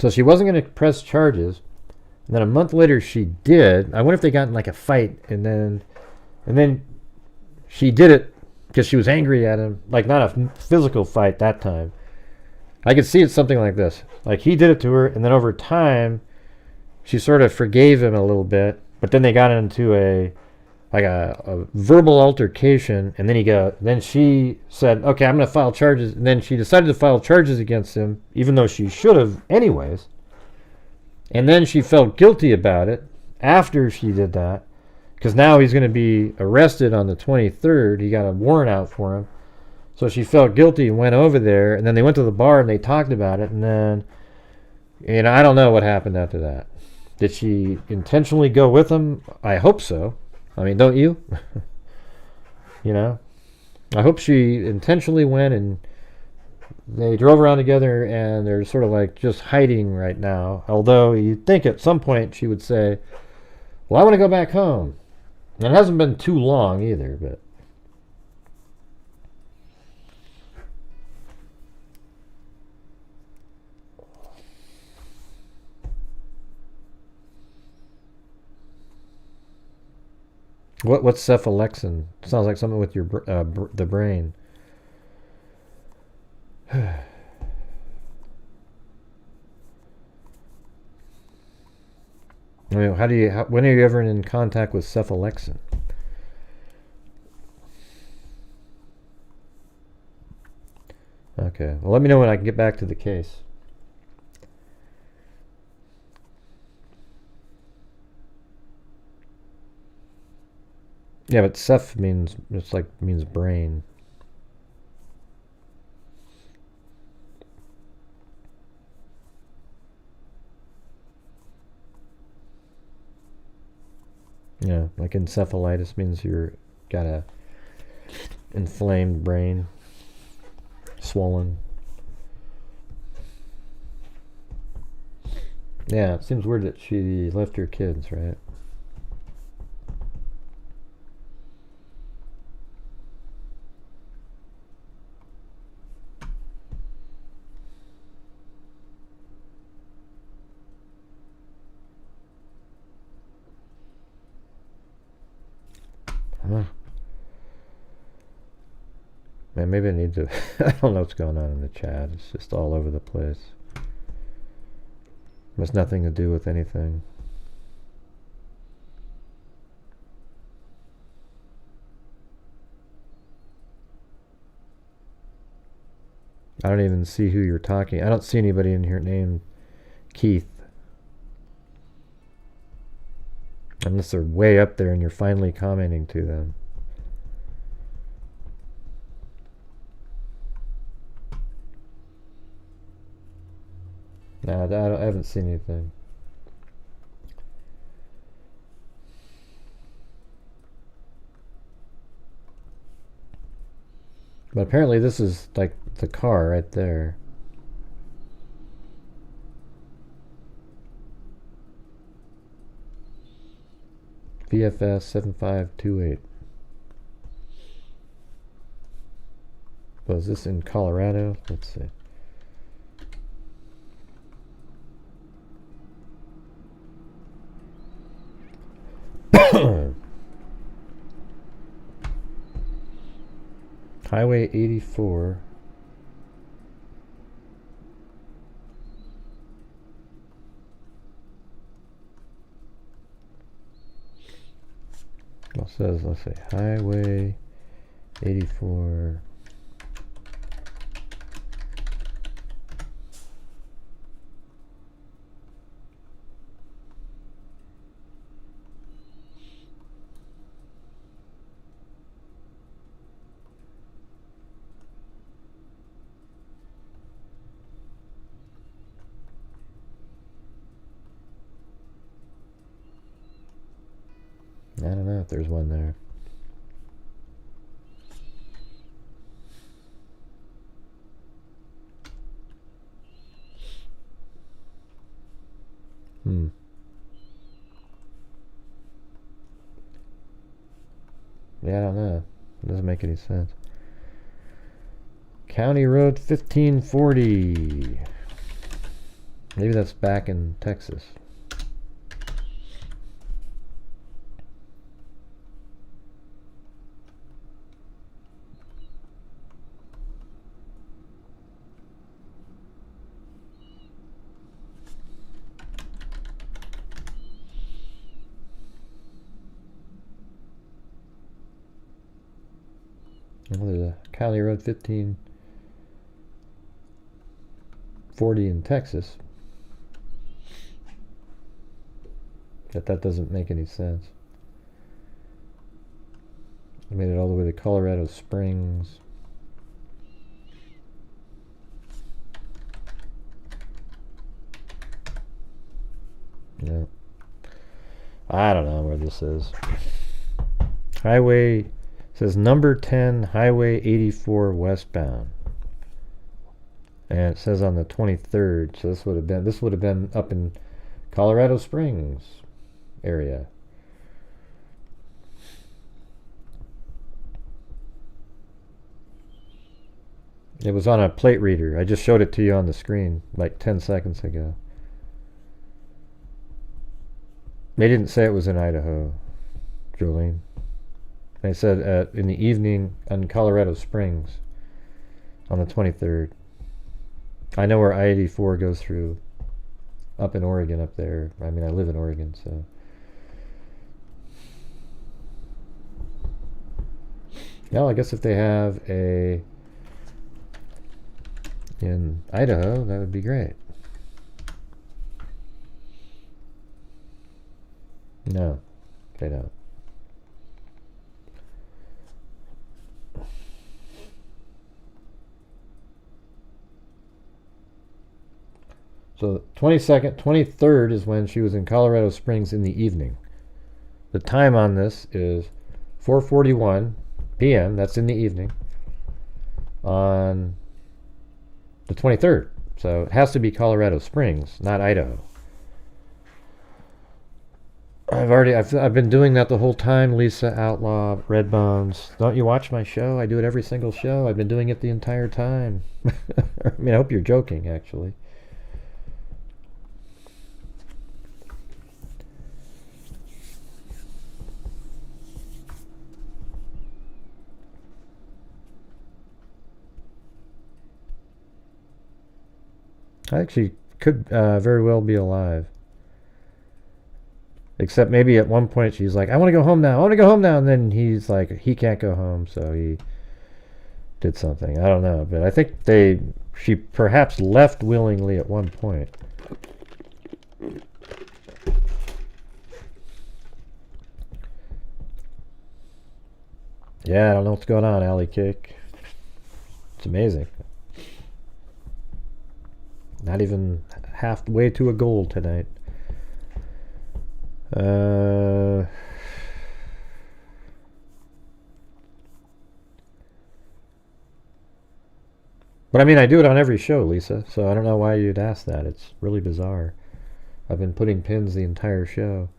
[SPEAKER 1] So she wasn't going to press charges, and then a month later she did. I wonder if they got in like a fight, and then she did it because she was angry at him. Like, not a physical fight that time. I could see it something like this. Like, he did it to her, and then over time, she sort of forgave him a little bit, but then they got into a verbal altercation, and then she said, okay, I'm going to file charges, and then she decided to file charges against him, even though she should have anyways, and then she felt guilty about it after she did that, because now he's going to be arrested on the 23rd. He got a warrant out for him. So she felt guilty and went over there, and then they went to the bar and they talked about it, and then, I don't know what happened after that. Did she intentionally go with him? I hope so. I mean, don't you? I hope she intentionally went, and they drove around together, and they're sort of like just hiding right now. Although you'd think at some point she would say, well, I want to go back home. And it hasn't been too long either, but What's cephalexin? Sounds like something with your the brain. I mean, when are you ever in contact with cephalexin? Okay, well, let me know when I can get back to the case. Yeah, but ceph means brain. Yeah, like encephalitis means you're got a inflamed brain, swollen. Yeah, it seems weird that she left her kids, right? Huh. Man, maybe I need to... I don't know what's going on in the chat. It's just all over the place. It has nothing to do with anything. I don't even see who you're talking. I don't see anybody in here named Keith. Unless they're way up there and you're finally commenting to them. No, I haven't seen anything. But apparently this is like the car right there. VFS 7528. Was this in Colorado? Let's see. Highway 84. It says, let's say, Highway 84. I don't know if there's one there. Yeah, I don't know. It doesn't make any sense. County Road 1540. Maybe that's back in Texas. Well, there's a County Road 1540 in Texas. But that doesn't make any sense. I made it all the way to Colorado Springs. No. I don't know where this is. Highway... It says number 10, Highway 84 westbound. And it says on the 23rd, so this would have been up in Colorado Springs area. It was on a plate reader. I just showed it to you on the screen like 10 seconds ago. They didn't say it was in Idaho, Jolene. They said in the evening in Colorado Springs on the 23rd. I know where I-84 goes through up in Oregon up there. I mean, I live in Oregon, so. Well, I guess if they have a in Idaho, that would be great. No, they don't. So 22nd, 23rd is when she was in Colorado Springs in the evening. The time on this is 4:41 p.m. That's in the evening on the 23rd. So it has to be Colorado Springs, not Idaho. I've been doing that the whole time, Lisa Outlaw, Red Bones. Don't you watch my show? I do it every single show. I've been doing it the entire time. I mean, I hope you're joking, actually. I actually could very well be alive. Except maybe at one point she's like, I want to go home now. I want to go home now. And then he's like, he can't go home. So he did something. I don't know. But I think she perhaps left willingly at one point. Yeah, I don't know what's going on, Alley Cake. It's amazing. Not even halfway to a goal tonight. But I mean, I do it on every show, Lisa, so I don't know why you'd ask that. It's really bizarre. I've been putting pins the entire show.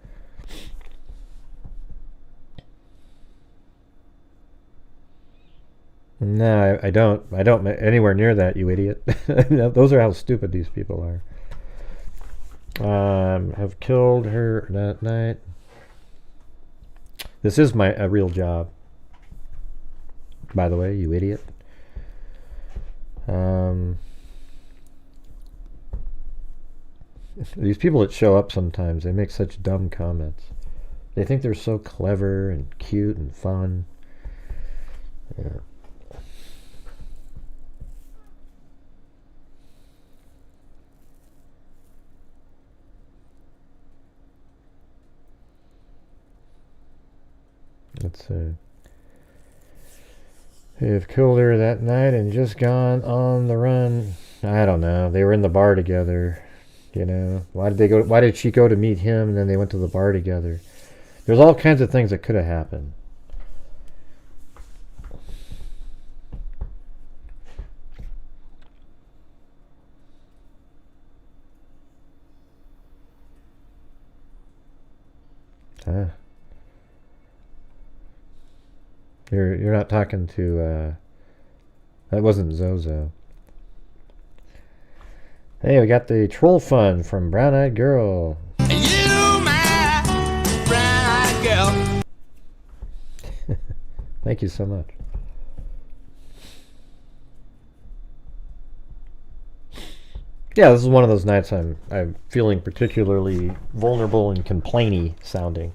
[SPEAKER 1] No, I don't anywhere near that, you idiot. Those are how stupid these people are. Have killed her that night. This is a real job, by the way, you idiot. These people that show up sometimes, they make such dumb comments. They think they're so clever and cute and fun. Yeah. Let's see. They've killed her that night and just gone on the run. I don't know. They were in the bar together. You know, why did she go to meet him and then they went to the bar together? There's all kinds of things that could have happened. Huh. You're not talking to that wasn't Zozo. Hey, we got the troll fun from Brown Eyed Girl.
[SPEAKER 4] You, my brown-eyed girl.
[SPEAKER 1] Thank you so much. Yeah, this is one of those nights I'm feeling particularly vulnerable and complainy sounding.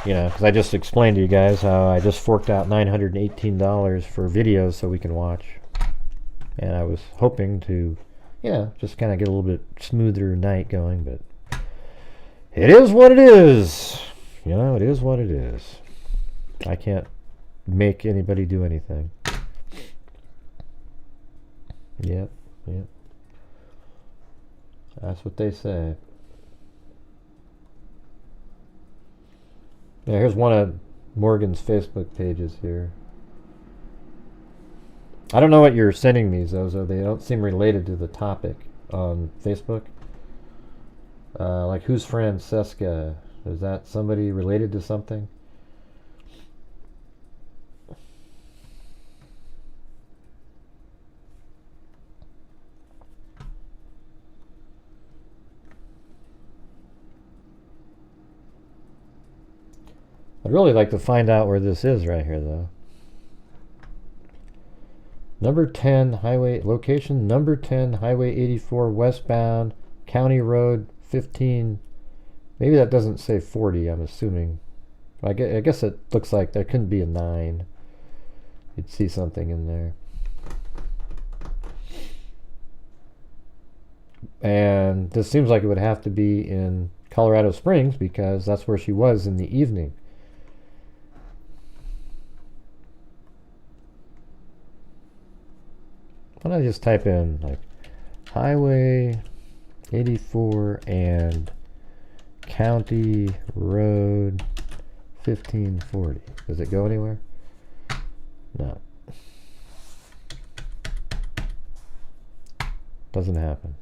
[SPEAKER 1] You know, because I just explained to you guys how I just forked out $918 for videos so we can watch. And I was hoping to, you know, just kind of get a little bit smoother night going, but it is what it is. You know, it is what it is. I can't make anybody do anything. Yep. That's what they say. Yeah, here's one of Morgan's Facebook pages here. I don't know what you're sending me, Zozo. They don't seem related to the topic on Facebook. Like, who's Francesca? Is that somebody related to something? I'd really like to find out where this is right here, though. Number 10 highway location. Number 10 Highway 84 westbound, County Road 15. Maybe that doesn't say 40. I'm assuming. I guess it looks like there couldn't be a 9. You'd see something in there. And this seems like it would have to be in Colorado Springs because that's where she was in the evening. Why don't I just type in like Highway 84 and County Road 1540. Does it go anywhere? No. Doesn't happen.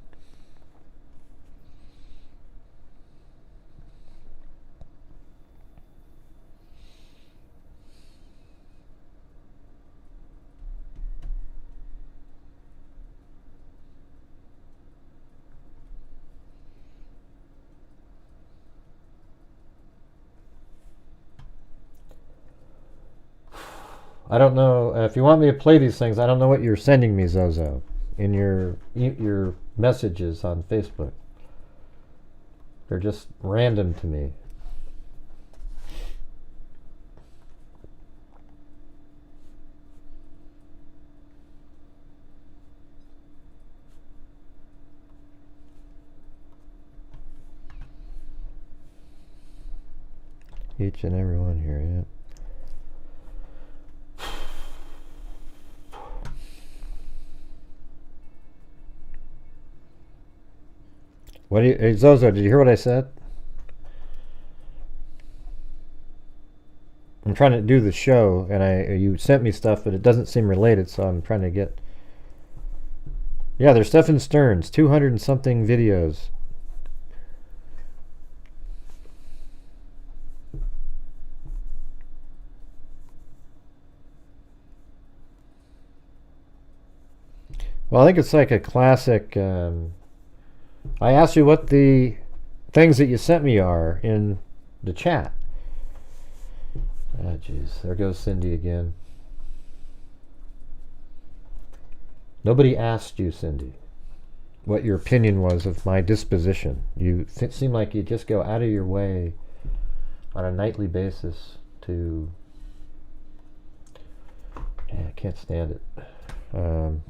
[SPEAKER 1] I don't know if you want me to play these things. I don't know what you're sending me, Zozo, in your messages on Facebook. They're just random to me. Each and every one here, yeah. What do you, hey Zozo, did you hear what I said? I'm trying to do the show, and you sent me stuff, but it doesn't seem related, so I'm trying to get... Yeah, there's Stephen Stearns, 200 and something videos. Well, I think it's like a classic... I asked you what the things that you sent me are in the chat. Ah, jeez. There goes Cindy again. Nobody asked you, Cindy, what your opinion was of my disposition. You seem like you just go out of your way on a nightly basis to... Yeah, I can't stand it. Okay.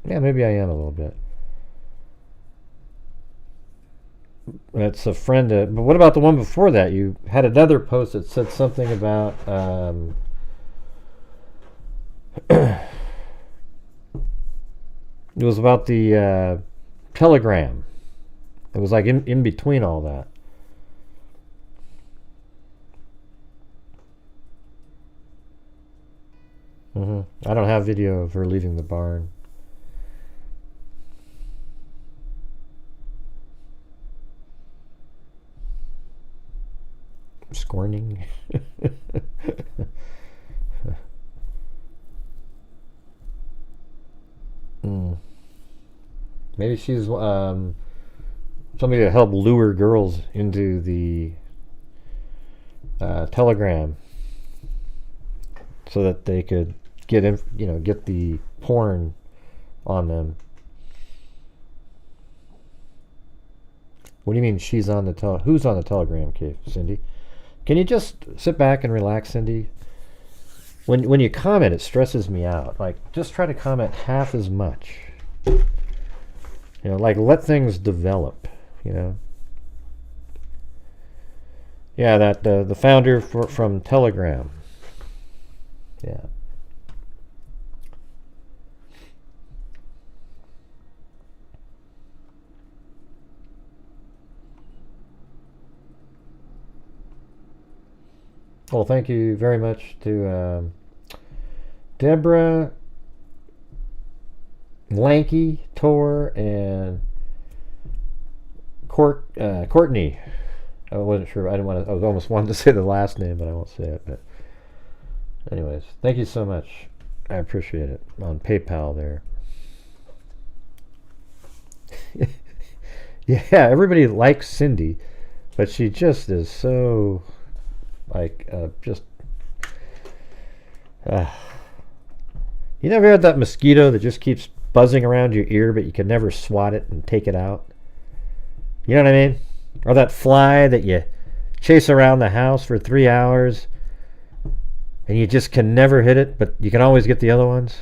[SPEAKER 1] Yeah, maybe I am a little bit. That's a friend. But what about the one before that? You had another post that said something about... it was about the Telegram. It was like in between all that. I don't have video of her leaving the barn. Scorning. Maybe she's somebody to help lure girls into the Telegram so that they could get in, get the porn on them. What do you mean she's on the who's on the Telegram, Cindy? Can you just sit back and relax, Cindy? When you comment, it stresses me out. Like, just try to comment half as much. Like, let things develop, Yeah, that the founder from Telegram. Yeah. Well, thank you very much to Deborah, Lanky, Tor, and Courtney. I wasn't sure. I didn't want to. I was almost wanted to say the last name, but I won't say it. But anyways, thank you so much. I appreciate it. On PayPal there. Yeah, everybody likes Cindy, but she just is so, like, you never had that mosquito that just keeps buzzing around your ear, but you can never swat it and take it out? You know what I mean? Or that fly that you chase around the house for 3 hours and you just can never hit it, but you can always get the other ones?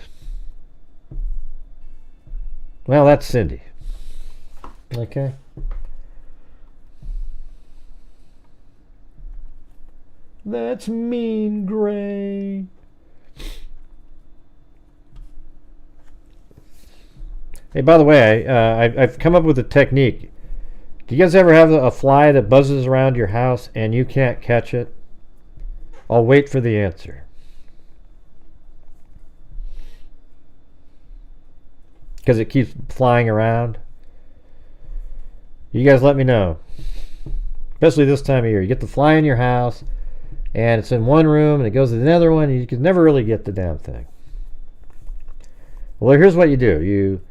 [SPEAKER 1] Well, that's Cindy. Okay. That's mean, Gray. Hey, by the way, I've come up with a technique. Do you guys ever have a fly that buzzes around your house and you can't catch it? I'll wait for the answer. Because it keeps flying around. You guys let me know. Especially this time of year. You get the fly in your house and it's in one room and it goes to another one and you can never really get the damn thing. Well, here's what you do. You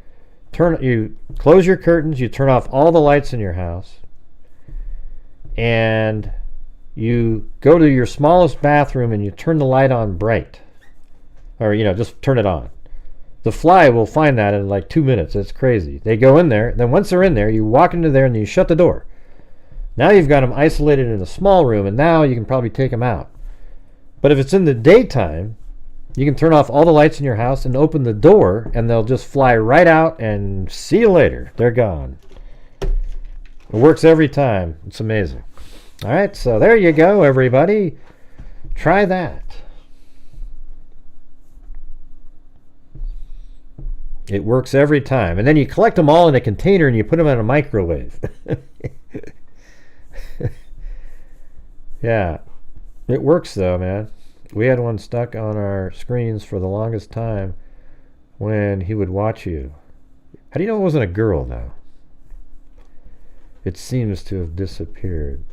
[SPEAKER 1] close your curtains, you turn off all the lights in your house, and you go to your smallest bathroom and you turn the light on bright. Or, just turn it on. The fly will find that in like 2 minutes. It's crazy. They go in there, then once they're in there, you walk into there and you shut the door. Now you've got them isolated in a small room, and now you can probably take them out. But if it's in the daytime, you can turn off all the lights in your house and open the door, and they'll just fly right out and see you later. They're gone. It works every time. It's amazing. All right, so there you go, everybody. Try that. It works every time. And then you collect them all in a container and you put them in a microwave. Yeah. It works, though, man. We had one stuck on our screens for the longest time when he would watch you. How do you know it wasn't a girl, though? It seems to have disappeared.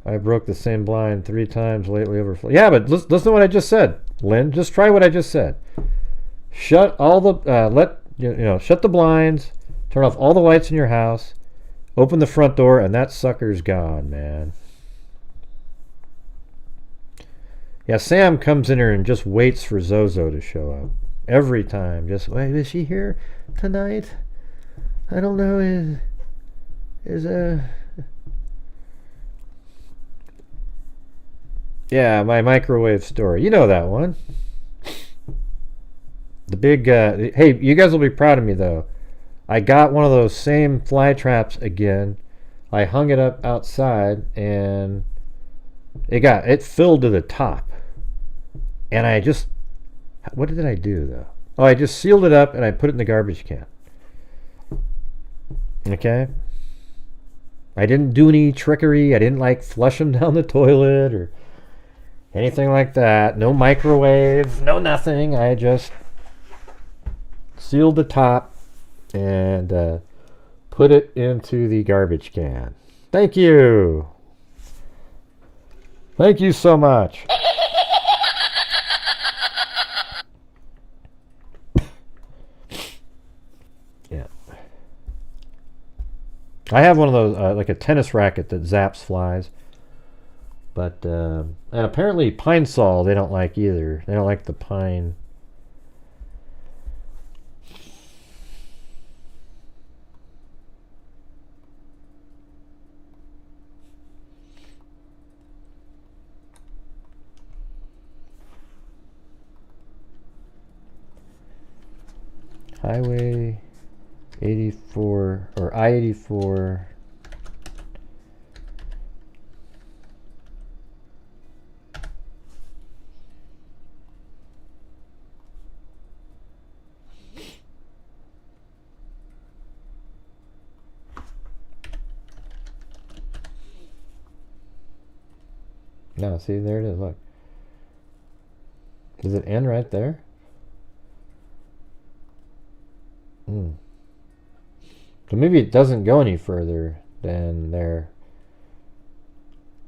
[SPEAKER 1] I broke the same blind 3 times lately over... Yeah, but listen to what I just said, Lynn. Just try what I just said. Shut all the... shut the blinds, turn off all the lights in your house, open the front door, and that sucker's gone, man. Yeah, Sam comes in here and just waits for Zozo to show up. Every time. Just, wait, is she here tonight? I don't know. Yeah, my microwave story. You know that one. The big, hey, you guys will be proud of me, though. I got one of those same fly traps again. I hung it up outside, and it filled to the top. And I just, what did I do, though? Oh, I just sealed it up, and I put it in the garbage can. Okay? I didn't do any trickery. I didn't, flush them down the toilet or anything like that. No microwave, no nothing. I just sealed the top and put it into the garbage can. Thank you. Thank you so much. Yeah. I have one of those, like a tennis racket that zaps flies. But, and apparently pine sol they don't like either. They don't like the pine. Highway 84 or I-84. No, see, there it is. Look. Does it end right there? So maybe it doesn't go any further than there.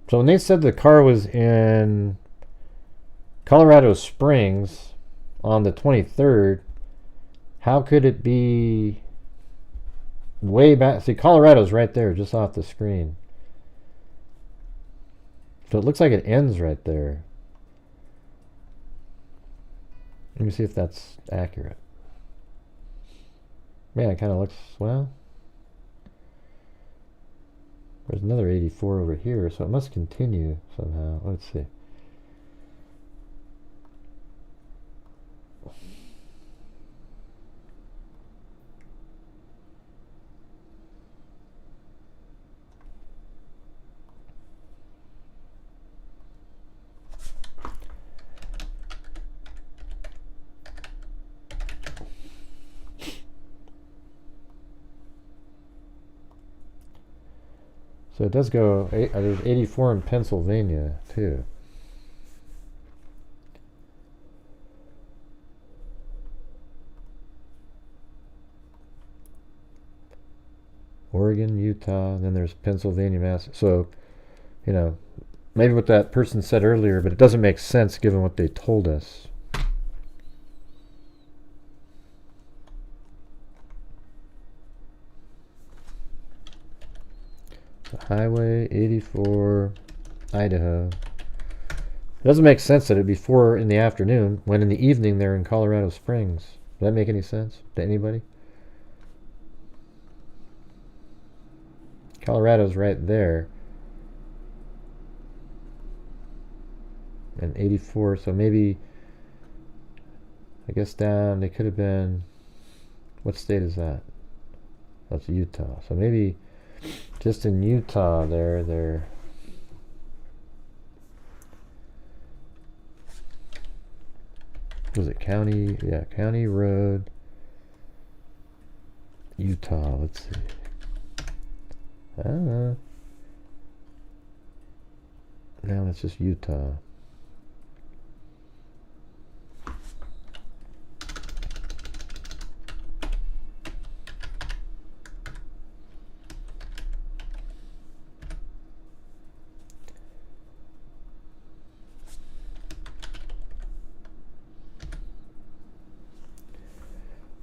[SPEAKER 1] So when they said the car was in Colorado Springs on the 23rd, how could it be way back. See, Colorado's right there, just off the screen. So it looks like it ends right there. Let me see if that's accurate. Yeah, it kind of looks, well, there's another 84 over here, so it must continue somehow. Let's see. So it does go, there's 84 in Pennsylvania, too. Oregon, Utah, and then there's Pennsylvania, Mass. So, you know, maybe what that person said earlier, but it doesn't make sense given what they told us. Highway 84, Idaho. It doesn't make sense that it'd be 4 in the afternoon when in the evening they're in Colorado Springs. Does that make any sense to anybody? Colorado's right there. And 84, so maybe, I guess down, they could have been, what state is that? That's Utah. So maybe just in Utah they're was it county? Yeah, county road, Utah. Let's see. I don't know. No, it's just Utah.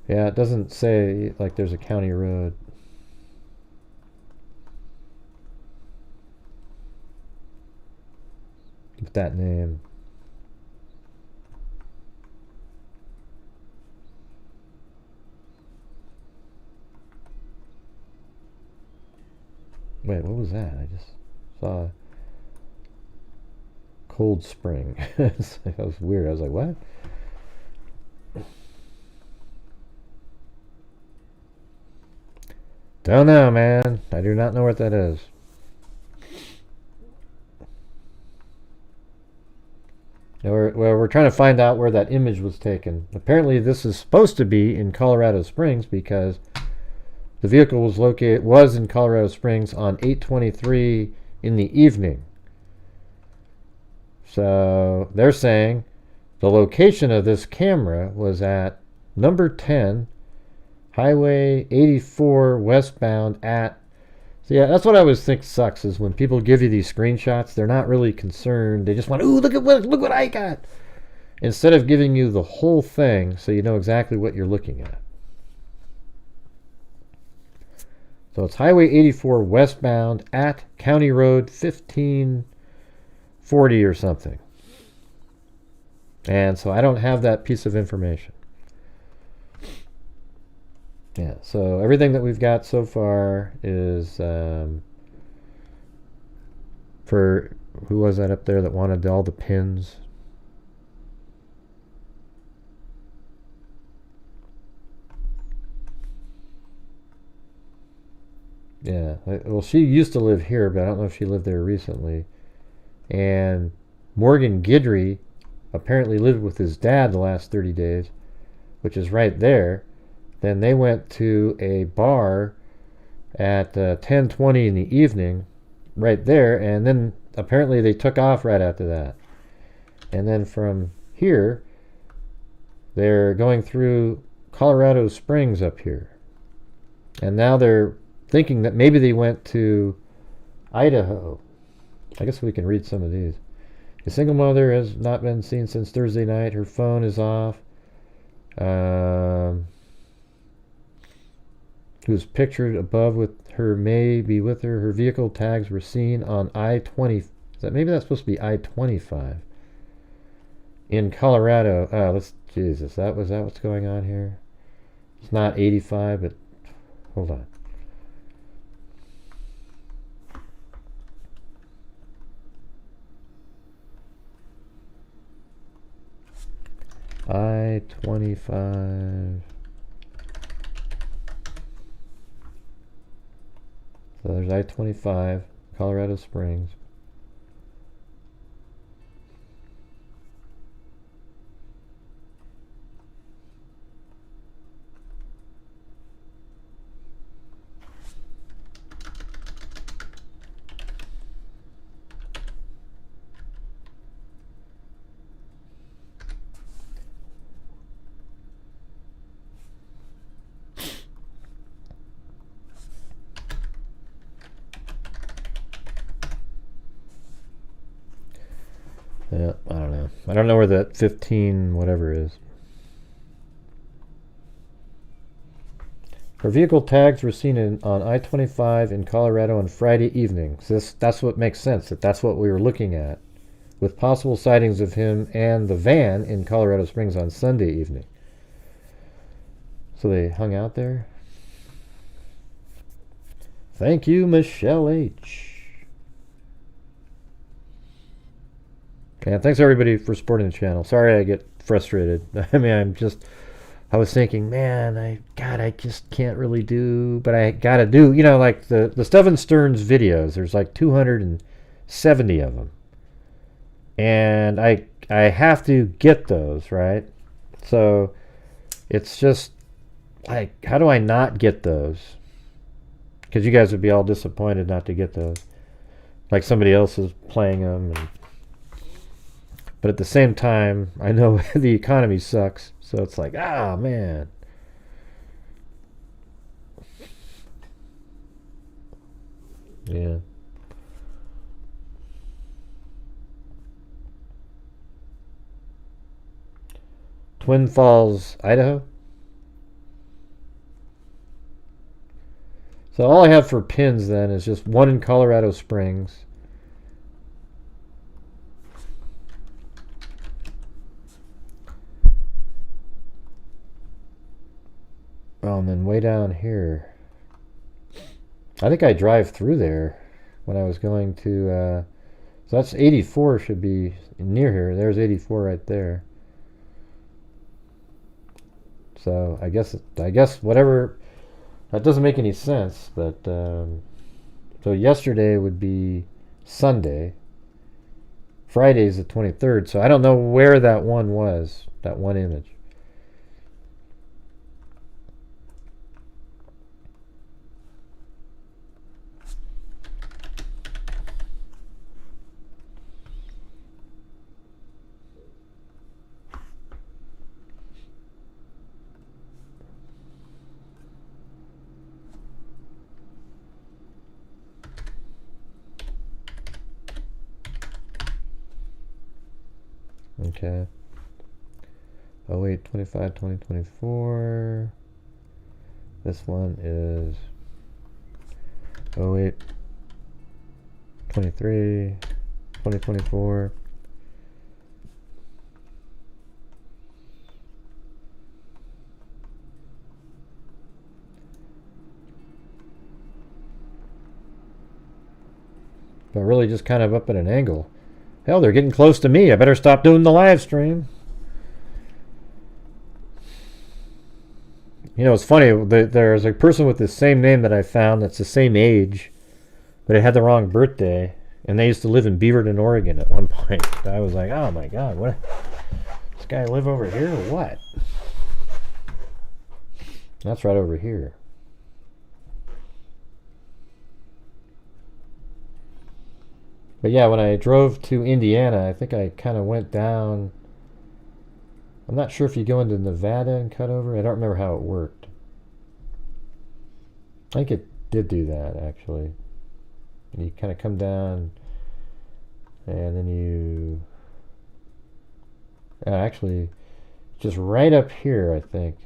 [SPEAKER 1] Yeah, it doesn't say like there's a county road. With that name. Wait, what was that? I just saw Cold Spring. That was weird. I was like, what? Don't know, man. I do not know what that is. We're trying to find out where that image was taken. Apparently, this is supposed to be in Colorado Springs because the vehicle was in Colorado Springs on 8/23 in the evening. So they're saying the location of this camera was at number 10. Highway 84 westbound at... So yeah, that's what I always think sucks, is when people give you these screenshots, they're not really concerned. They just want, ooh, look what I got. Instead of giving you the whole thing so you know exactly what you're looking at. So it's Highway 84 westbound at County Road 1540 or something. And so I don't have that piece of information. Yeah, so everything that we've got so far is for, who was that up there that wanted all the pins? Yeah, well, she used to live here, but I don't know if she lived there recently. And Morgan Guidry apparently lived with his dad the last 30 days, which is right there. Then they went to a bar at 10:20 in the evening, right there, and then apparently they took off right after that. And then from here, they're going through Colorado Springs up here. And now they're thinking that maybe they went to Idaho. I guess we can read some of these. The single mother has not been seen since Thursday night. Her phone is off. who's pictured above with her may be with her. Her vehicle tags were seen on I-20. Maybe that's supposed to be I-25 in Colorado. Jesus, is that what's going on here? It's not 85, but hold on. I-25. So there's I-25, Colorado Springs. Yeah, I don't know. I don't know where that 15 whatever is. Her vehicle tags were seen on I-25 in Colorado on Friday evening. So that's what makes sense, that's what we were looking at, with possible sightings of him and the van in Colorado Springs on Sunday evening. So they hung out there? Thank you, Michelle H. And thanks everybody for supporting the channel. Sorry I get frustrated. I mean, I was thinking, man, I just can't really do, but I gotta do, like the Stuff and Stearns videos, there's like 270 of them. And I have to get those, right? So it's just like, how do I not get those? Because you guys would be all disappointed not to get those. Like somebody else is playing them. But at the same time, I know the economy sucks. So it's like, man. Yeah. Twin Falls, Idaho. So all I have for pins then is just one in Colorado Springs. Oh, and then way down here, I think I drive through there when I was going to, so that's 84 should be near here. There's 84 right there. So I guess whatever, that doesn't make any sense, but, so yesterday would be Sunday. Friday's the 23rd, so I don't know where that one was, that one image. Okay. 08, 25, 2024. This one is 08, 23, 2024. But really just kind of up at an angle. Hell, they're getting close to me. I better stop doing the live stream. It's funny. There's a person with the same name that I found that's the same age, but it had the wrong birthday. And they used to live in Beaverton, Oregon at one point. I was like, oh my God, what? This guy live over here or what? That's right over here. But yeah, when I drove to Indiana, I think I kind of went down. I'm not sure if you go into Nevada and cut over. I don't remember how it worked. I think it did do that, actually. And you kind of come down, and then you... actually, just right up here, I think.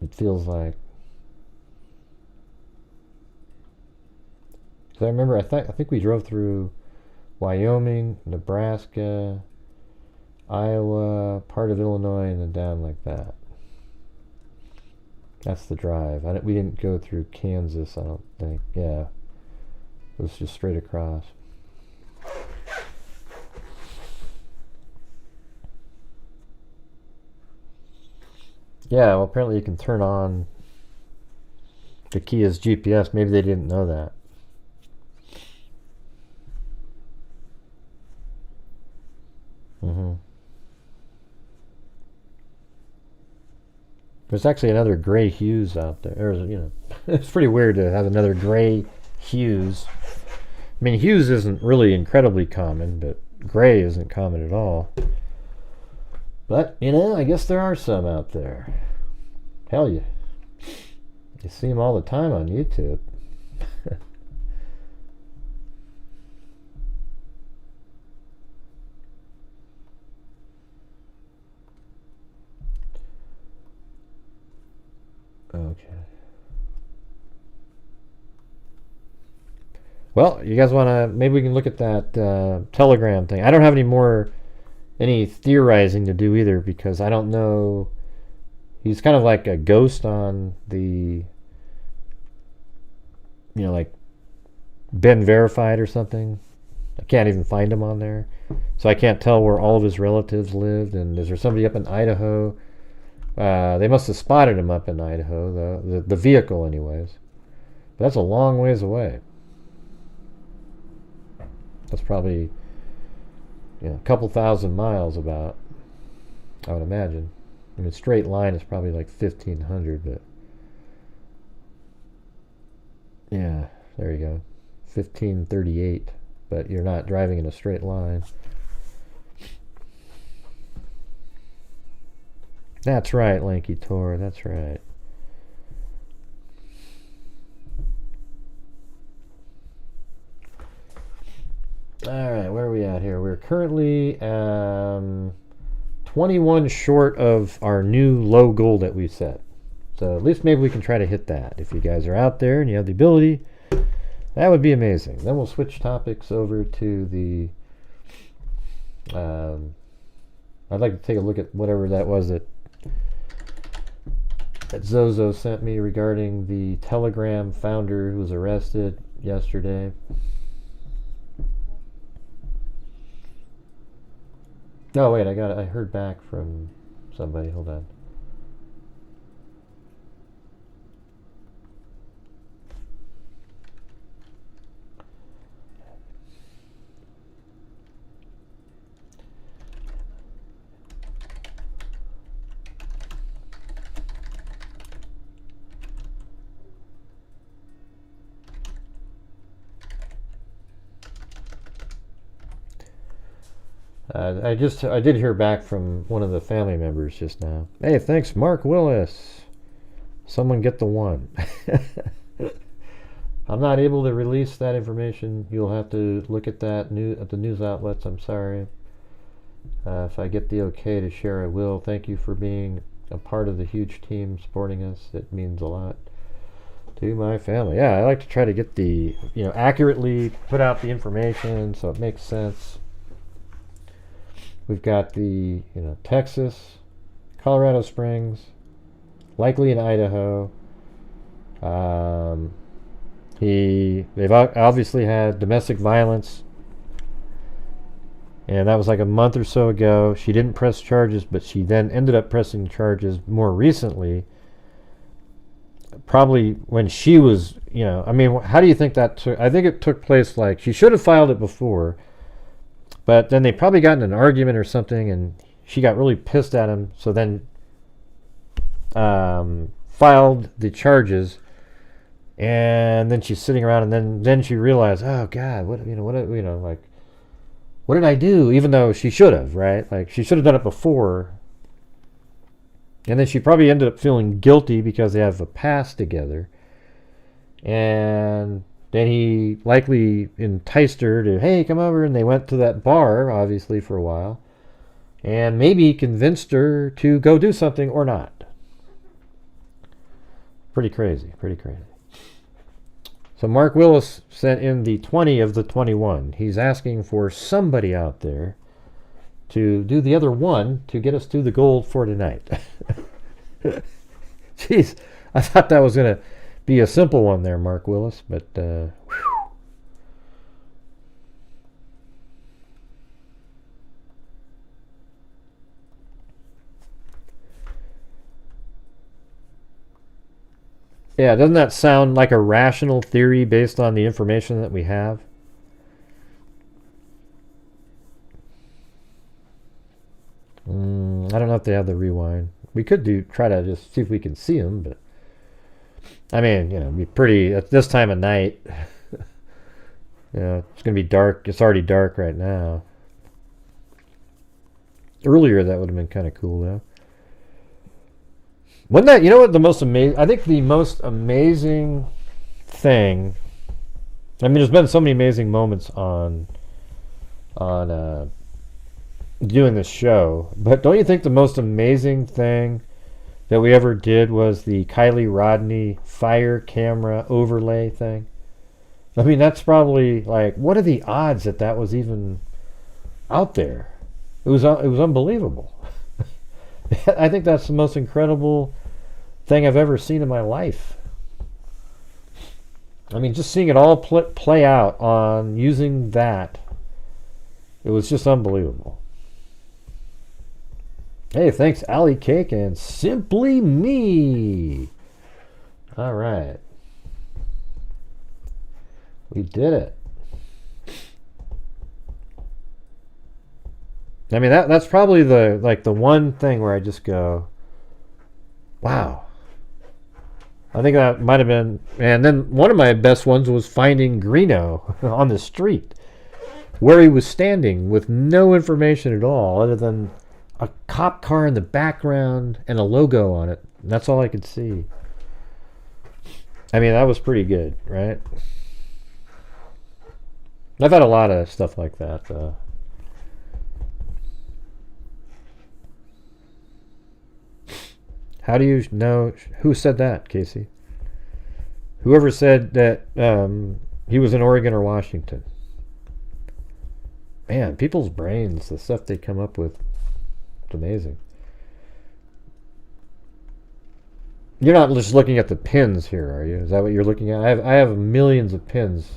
[SPEAKER 1] It feels like. Because I remember, I think we drove through Wyoming, Nebraska, Iowa, part of Illinois, and then down like that. That's the drive. We didn't go through Kansas, I don't think. Yeah. It was just straight across. Yeah, well, apparently you can turn on the Kia's GPS. Maybe they didn't know that. There's actually another gray Hughes out there. It's pretty weird to have another gray Hughes. I mean, Hughes isn't really incredibly common, but gray isn't common at all. But, I guess there are some out there. Hell, you see them all the time on YouTube. Okay. Well, you guys want to... Maybe we can look at that Telegram thing. I don't have any theorizing to do either, because I don't know. He's kind of like a ghost on the, like been verified or something. I can't even find him on there, so I can't tell where all of his relatives lived. And is there somebody up in Idaho? They must have spotted him up in Idaho, the vehicle anyways. But that's a long ways away. That's probably a couple thousand miles about, I would imagine. I mean, straight line is probably like 1,500, but yeah, there you go. 1,538, but you're not driving in a straight line. That's right, Lanky Tor, that's right. Alright, where are we at here? We're currently 21 short of our new low goal that we set. So at least maybe we can try to hit that. If you guys are out there and you have the ability, that would be amazing. Then we'll switch topics over to the... I'd like to take a look at whatever that was that Zozo sent me regarding the Telegram founder who was arrested yesterday. Oh wait, I heard back from somebody. Hold on. I did hear back from one of the family members just now. Hey, thanks, Mark Willis. Someone get the one. I'm not able to release that information. You'll have to look at that at the news outlets. I'm sorry. If I get the okay to share, I will. Thank you for being a part of the huge team supporting us. It means a lot to my family. Yeah, I like to try to get the, accurately put out the information so it makes sense. We've got the, Texas, Colorado Springs, likely in Idaho. They've obviously had domestic violence, and that was like a month or so ago. She didn't press charges, but she then ended up pressing charges more recently. Probably when she was, how do you think that took? I think it took place like she should have filed it before. But then they probably got in an argument or something, and she got really pissed at him. So then filed the charges, and then she's sitting around, and then she realized, oh God, what did I do? Even though she should have, right? Like she should have done it before. And then she probably ended up feeling guilty because they have a past together, and then he likely enticed her to, hey, come over, and they went to that bar, obviously, for a while, and maybe convinced her to go do something or not. Pretty crazy, pretty crazy. So Mark Willis sent in the 20 of the 21. He's asking for somebody out there to do the other one to get us to the goal for tonight. Jeez, I thought that was going to be a simple one there, Mark Willis, but whew. Yeah, doesn't that sound like a rational theory based on the information that we have? I don't know if they have the rewind. We could try to just see if we can see them, but I mean, you know, it'd be pretty at this time of night. You know, it's gonna be dark. It's already dark right now. Earlier, that would have been kind of cool, though. Wouldn't that, you know what the most amazing, I think the most amazing thing, I mean, there's been so many amazing moments on doing this show, but don't you think the most amazing thing that we ever did was the Kylie Rodney fire camera overlay thing? I mean, that's probably like, what are the odds that that was even out there? It was unbelievable. I think that's the most incredible thing I've ever seen in my life. I mean, just seeing it all play out on using that, it was just unbelievable. Hey, thanks, Allie Cake and Simply Me. All right. We did it. I mean, that's probably the one thing where I just go, wow. I think that might have been, and then one of my best ones was finding Greeno on the street where he was standing with no information at all other than a cop car in the background and a logo on it. And that's all I could see. I mean, that was pretty good, right? I've had a lot of stuff like that, though. How do you know? Who said that, Casey? Whoever said that he was in Oregon or Washington. Man, people's brains, the stuff they come up with, it's amazing. You're not just looking at the pins here, are you? Is that what you're looking at? I have millions of pins.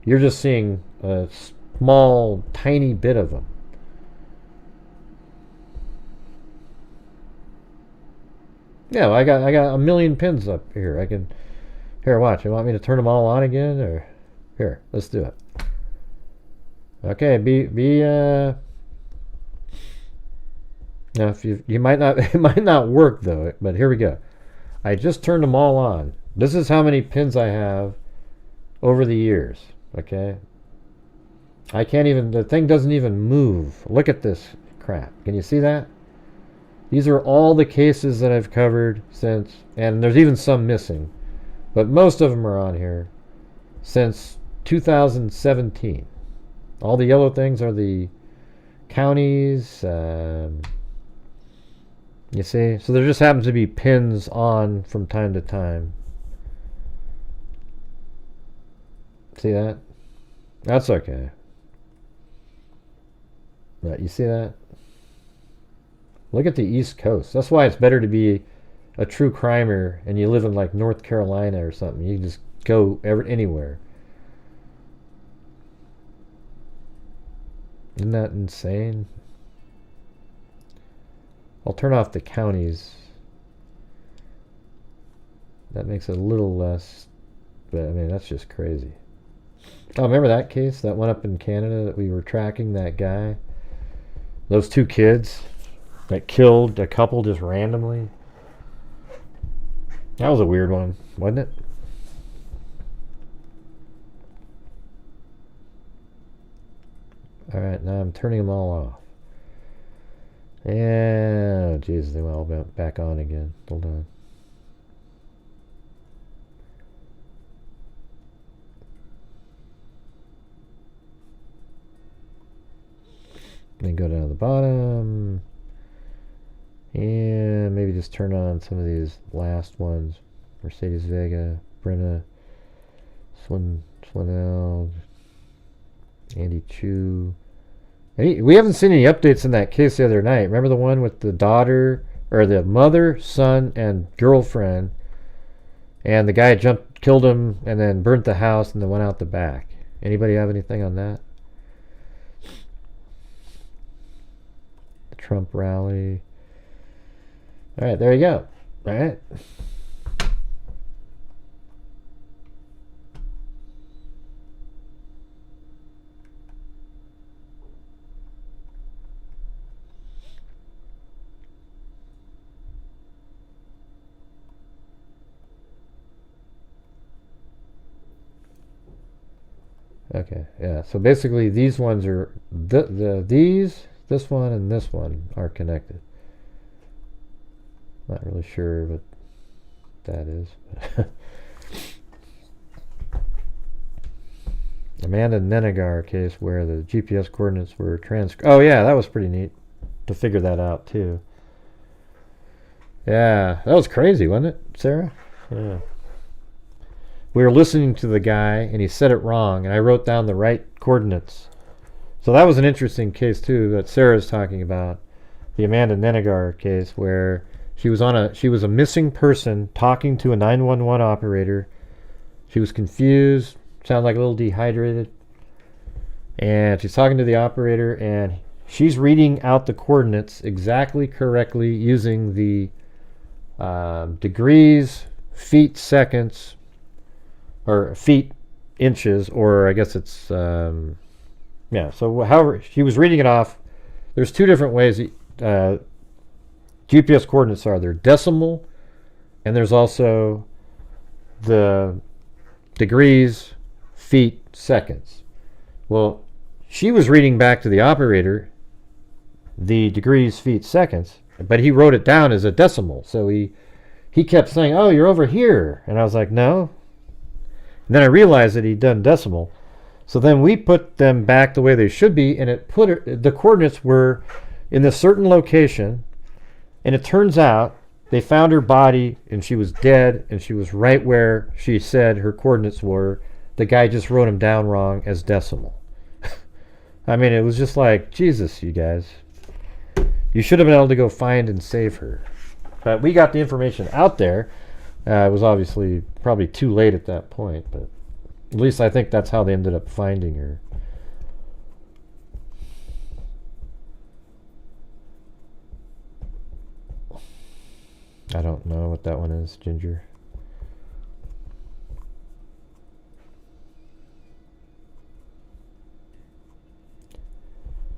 [SPEAKER 1] You're just seeing a small, tiny bit of them. Yeah, I got a million pins up here. I can, here, watch. You want me to turn them all on again, or here? Let's do it. Okay, now if you might not, it might not work though. But here we go. I just turned them all on. This is how many pins I have over the years. Okay. I can't even. The thing doesn't even move. Look at this crap. Can you see that? These are all the cases that I've covered since, and there's even some missing, but most of them are on here since 2017. All the yellow things are the counties. You see? So there just happens to be pins on from time to time. See that? That's okay. But you see that? Look at the East Coast. That's why it's better to be a true crimer and you live in like North Carolina or something. You can just go anywhere. Isn't that insane? I'll turn off the counties. That makes it a little less, but I mean, that's just crazy. Oh, remember that case? That one up in Canada that we were tracking, that guy? Those two kids that killed a couple just randomly. That was a weird one, wasn't it? Alright, now I'm turning them all off. Yeah, Jesus, they all went back on again. Hold on. Then go down to the bottom. And maybe just turn on some of these last ones. Mercedes Vega, Brenna Swindell, Andy Chu. We haven't seen any updates in that case the other night. Remember the one with the daughter, or the mother, son, and girlfriend, and the guy killed him, and then burnt the house, and then went out the back. Anybody have anything on that? The Trump rally. All right, there you go. All right. Okay, yeah. So basically, these ones are this one and this one are connected. Not really sure what that is. Amanda Nenegar case where the GPS coordinates were Oh yeah, that was pretty neat to figure that out too. Yeah, that was crazy, wasn't it, Sarah? Yeah. We were listening to the guy, and he said it wrong, and I wrote down the right coordinates. So that was an interesting case, too, that Sarah's talking about. The Amanda Nenegar case, where she was a missing person talking to a 911 operator. She was confused, sounded like a little dehydrated. And she's talking to the operator, and she's reading out the coordinates exactly correctly using the degrees, feet, seconds, or feet, inches, or I guess it's, yeah, so however, she was reading it off. There's two different ways GPS coordinates are. They're decimal, and there's also the degrees, feet, seconds. Well, she was reading back to the operator the degrees, feet, seconds, but he wrote it down as a decimal. So he kept saying, "Oh, you're over here," and I was like, "No." And then I realized that he'd done decimal. So then we put them back the way they should be, and the coordinates were in a certain location, and it turns out they found her body, and she was dead, and she was right where she said her coordinates were. The guy just wrote them down wrong as decimal. I mean, it was just like, Jesus, you guys. You should have been able to go find and save her. But we got the information out there. It was obviously probably too late at that point, but at least I think that's how they ended up finding her. I don't know what that one is, Ginger.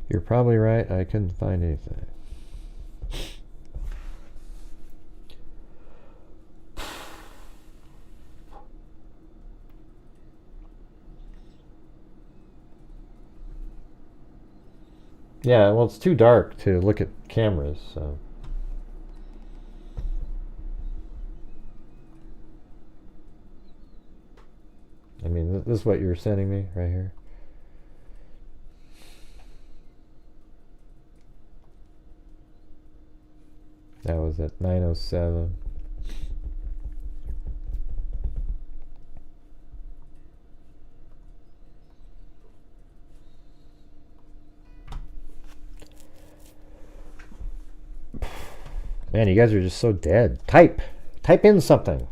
[SPEAKER 1] You're probably right. I couldn't find anything. Yeah, well, it's too dark to look at cameras, so. I mean, this is what you were sending me right here. That was at 9:07. Man, you guys are just so dead. Type in something.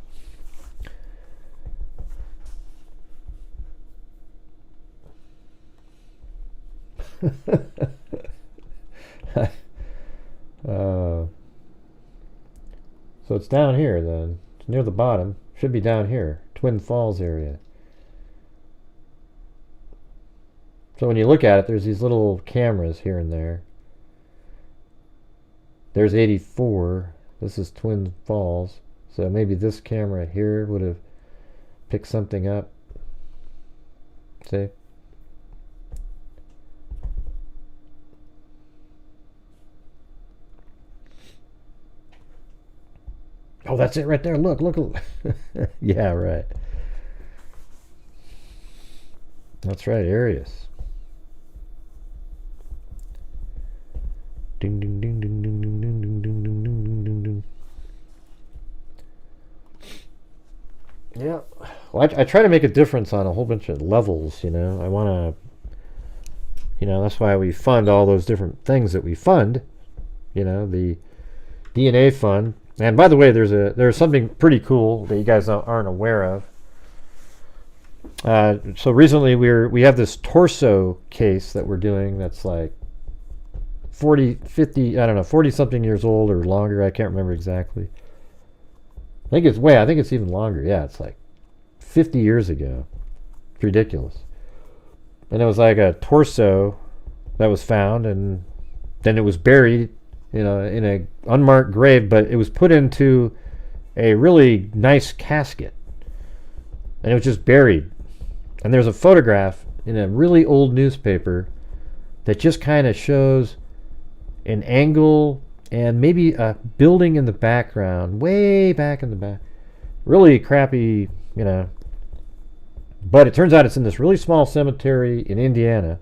[SPEAKER 1] So it's down here then. It's near the bottom. Should be down here. Twin Falls area. So when you look at it, there's these little cameras here and there. There's 84. This is Twin Falls. So maybe this camera here would have picked something up. See? Oh, that's it right there. Look. Yeah, right. That's right, Arius. Ding ding ding ding ding ding ding ding ding ding ding ding ding. Well, I try to make a difference on a whole bunch of levels, you know. I want to, you know, that's why we fund all those different things that we fund. You know, the DNA fund. And by the way, there's something pretty cool that you guys aren't aware of. So recently we have this torso case that we're doing that's like 40, 50, I don't know, 40 something years old or longer. I can't remember exactly. I think it's even longer. Yeah, it's like 50 years ago. It's ridiculous. And it was like a torso that was found, and then it was buried, you know, in a unmarked grave, but it was put into a really nice casket. And it was just buried. And there's a photograph in a really old newspaper that just kind of shows an angle and maybe a building in the background, way back in the back. Really crappy, you know. But it turns out it's in this really small cemetery in Indiana.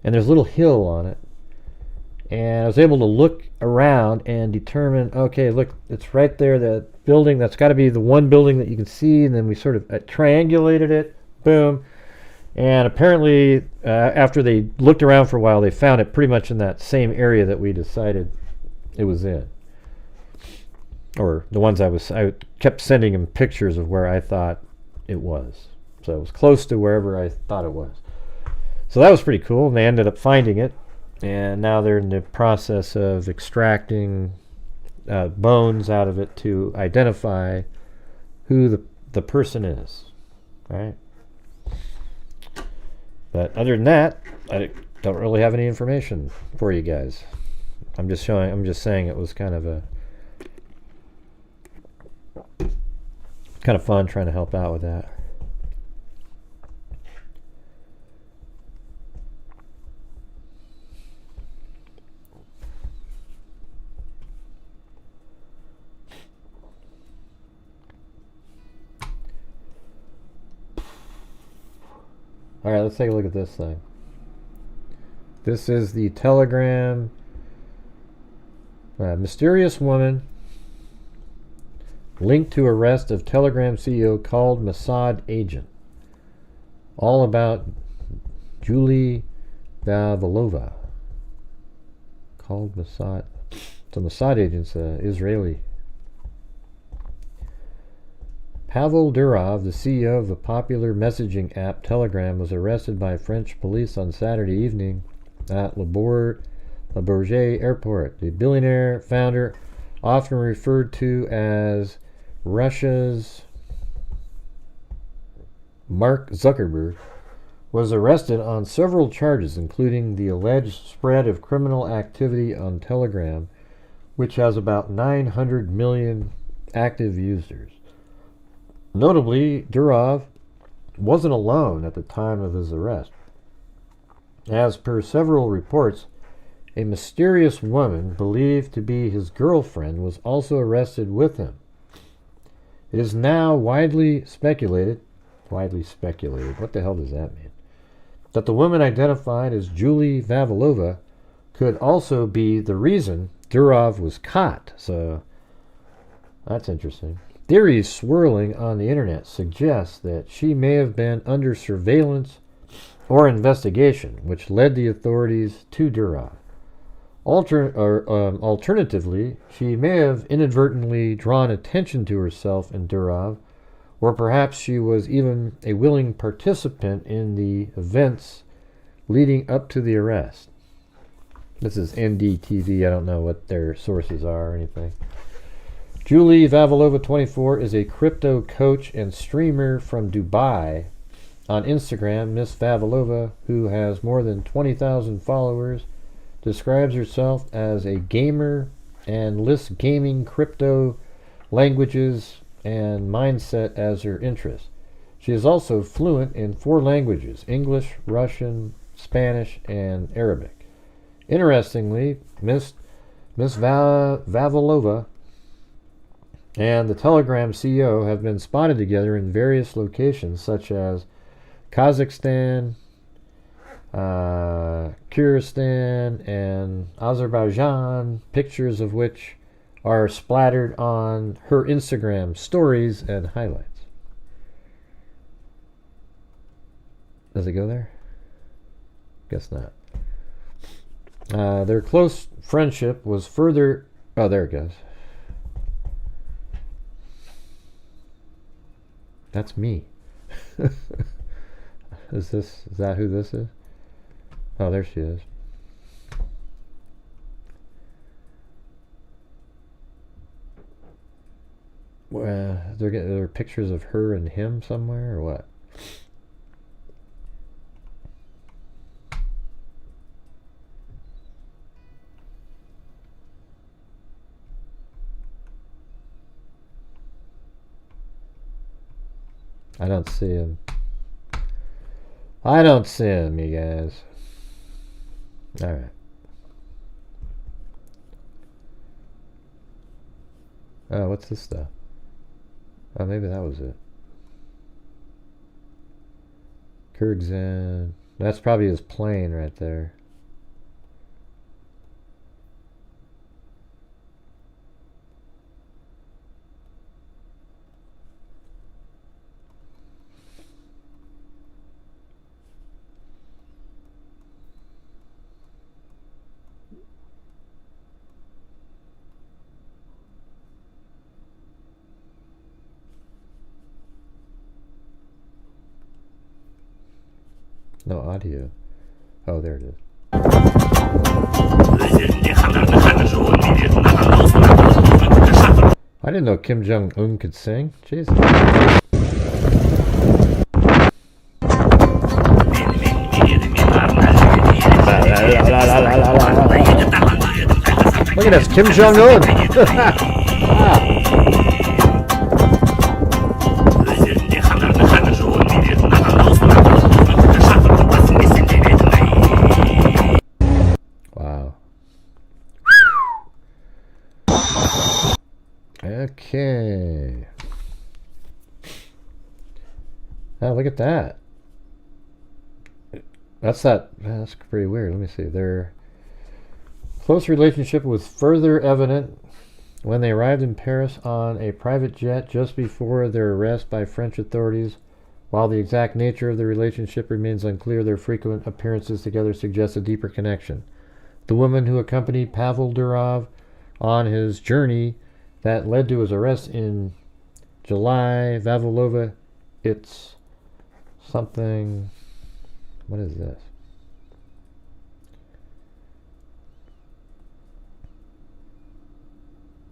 [SPEAKER 1] And there's a little hill on it. And I was able to look around and determine, okay, look, it's right there, that building. That's got to be the one building that you can see. And then we sort of triangulated it. Boom. And apparently, after they looked around for a while, they found it pretty much in that same area that we decided it was in. Or the ones I kept sending them pictures of where I thought it was. So it was close to wherever I thought it was. So that was pretty cool. And they ended up finding it. And now they're in the process of extracting bones out of it to identify who the person is. Right? But other than that, I don't really have any information for you guys. I'm just saying it was kind of fun trying to help out with that. All right, let's take a look at this thing. This is the Telegram. Mysterious woman linked to arrest of Telegram CEO called Mossad agent. All about Julie Vavilova. Called Mossad. So Mossad agent's Israeli. Pavel Durov, the CEO of the popular messaging app Telegram, was arrested by French police on Saturday evening at Le Bourget Airport. The billionaire founder, often referred to as Russia's Mark Zuckerberg, was arrested on several charges, including the alleged spread of criminal activity on Telegram, which has about 900 million active users. Notably, Durov wasn't alone at the time of his arrest. As per several reports, a mysterious woman believed to be his girlfriend was also arrested with him. It is now widely speculated, what the hell does that mean? That the woman identified as Julie Vavilova could also be the reason Durov was caught. So, that's interesting. Theories swirling on the internet suggest that she may have been under surveillance or investigation, which led the authorities to Durov. Alternatively, she may have inadvertently drawn attention to herself and Durov, or perhaps she was even a willing participant in the events leading up to the arrest. This is NDTV. I don't know what their sources are or anything. Julie Vavilova, 24, is a crypto coach and streamer from Dubai. On Instagram, Miss Vavilova, who has more than 20,000 followers, describes herself as a gamer and lists gaming, crypto, languages, and mindset as her interest. She is also fluent in 4 languages: English, Russian, Spanish, and Arabic. Interestingly, Miss Vavilova and the Telegram CEO have been spotted together in various locations such as Kazakhstan, Kyrgyzstan, and Azerbaijan, pictures of which are splattered on her Instagram stories and highlights. Does it go there? Guess not. Their close friendship was further... Oh, there it goes. That's me. Is that who this is? Oh, there she is. Well, there are pictures of her and him somewhere, or what? I don't see him. I don't see him, you guys. Alright. Oh, what's this stuff? Oh, maybe that was it. Kyrgyzstan. That's probably his plane right there. No audio. Oh, there it is. I didn't know Kim Jong-un could sing. Jeez. Look at this, Kim Jong-un. Okay. Oh, look at that. That's pretty weird. Let me see. Their close relationship was further evident when they arrived in Paris on a private jet just before their arrest by French authorities. While the exact nature of the relationship remains unclear, their frequent appearances together suggest a deeper connection. The woman who accompanied Pavel Durov on his journey that led to his arrest in July, Vavilova, it's something... What is this?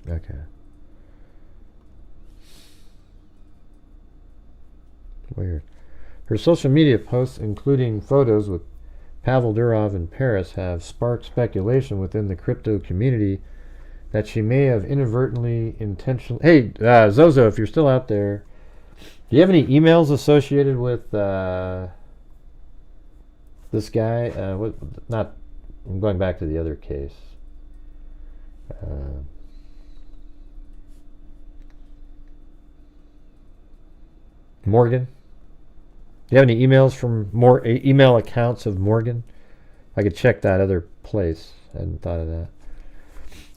[SPEAKER 1] Okay. Weird. Her social media posts, including photos with Pavel Durov in Paris, have sparked speculation within the crypto community that she may have inadvertently, intentionally... Hey, Zozo, if you're still out there, do you have any emails associated with this guy? I'm going back to the other case. Morgan? Do you have any emails from email accounts of Morgan? I could check that other place. I hadn't thought of that.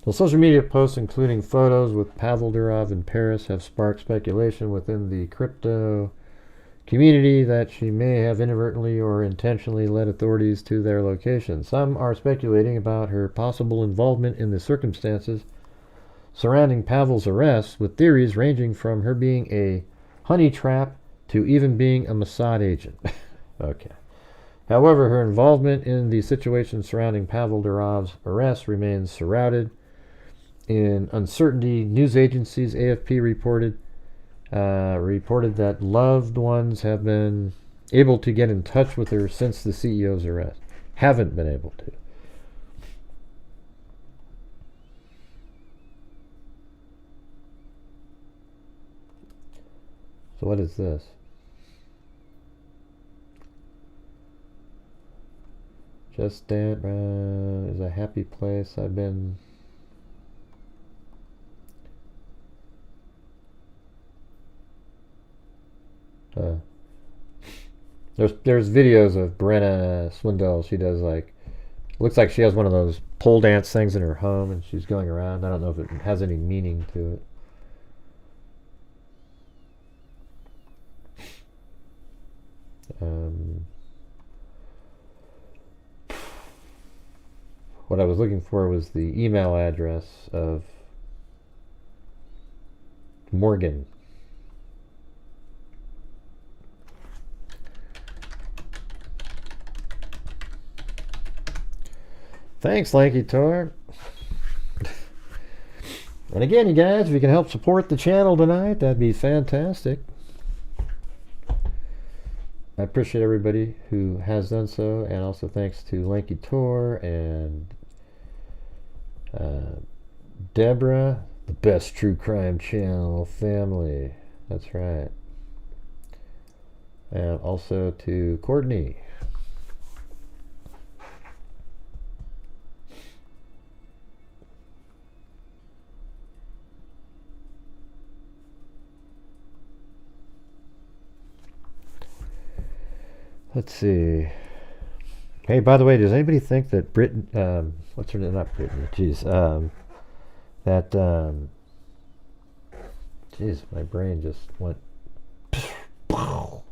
[SPEAKER 1] Well, social media posts, including photos with Pavel Durov in Paris, have sparked speculation within the crypto community that she may have inadvertently or intentionally led authorities to their location. Some are speculating about her possible involvement in the circumstances surrounding Pavel's arrest, with theories ranging from her being a honey trap to even being a Mossad agent. Okay. However, her involvement in the situation surrounding Pavel Durov's arrest remains shrouded in uncertainty. News agencies AFP reported that loved ones have been able to get in touch with her since the CEO's arrest. Haven't been able to. So what is this? Just Dance is a happy place. I've been... There's videos of Brenna Swindell. She does looks like she has one of those pole dance things in her home and she's going around. I don't know if it has any meaning to it. what I was looking for was the email address of Morgan. Thanks, Lanky Tor. And again, you guys, if you can help support the channel tonight, that'd be fantastic. I appreciate everybody who has done so, and also thanks to Lanky Tor and Deborah, the best true crime channel family. That's right. And also to Courtney. Let's see. Hey, by the way, does anybody think that Britain, what's her name? Not Brittany, jeez. Jeez, my brain just went. Oh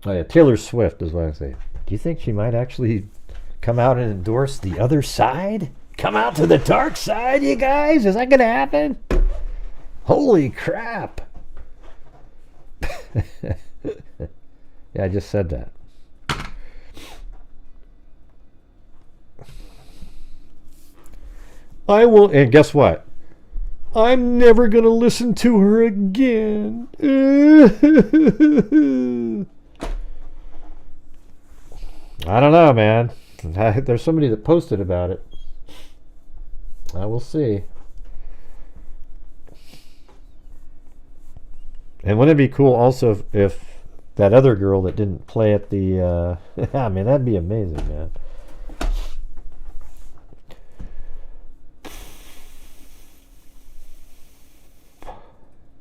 [SPEAKER 1] yeah, Taylor Swift is what I say. Do you think she might actually come out and endorse the other side? Come out to the dark side, you guys? Is that gonna happen? Holy crap! Yeah, I just said that. I will, and guess what? I'm never gonna listen to her again. I don't know, man. There's somebody that posted about it. I will see. And wouldn't it be cool also if that other girl that didn't play at the I mean, that'd be amazing, man.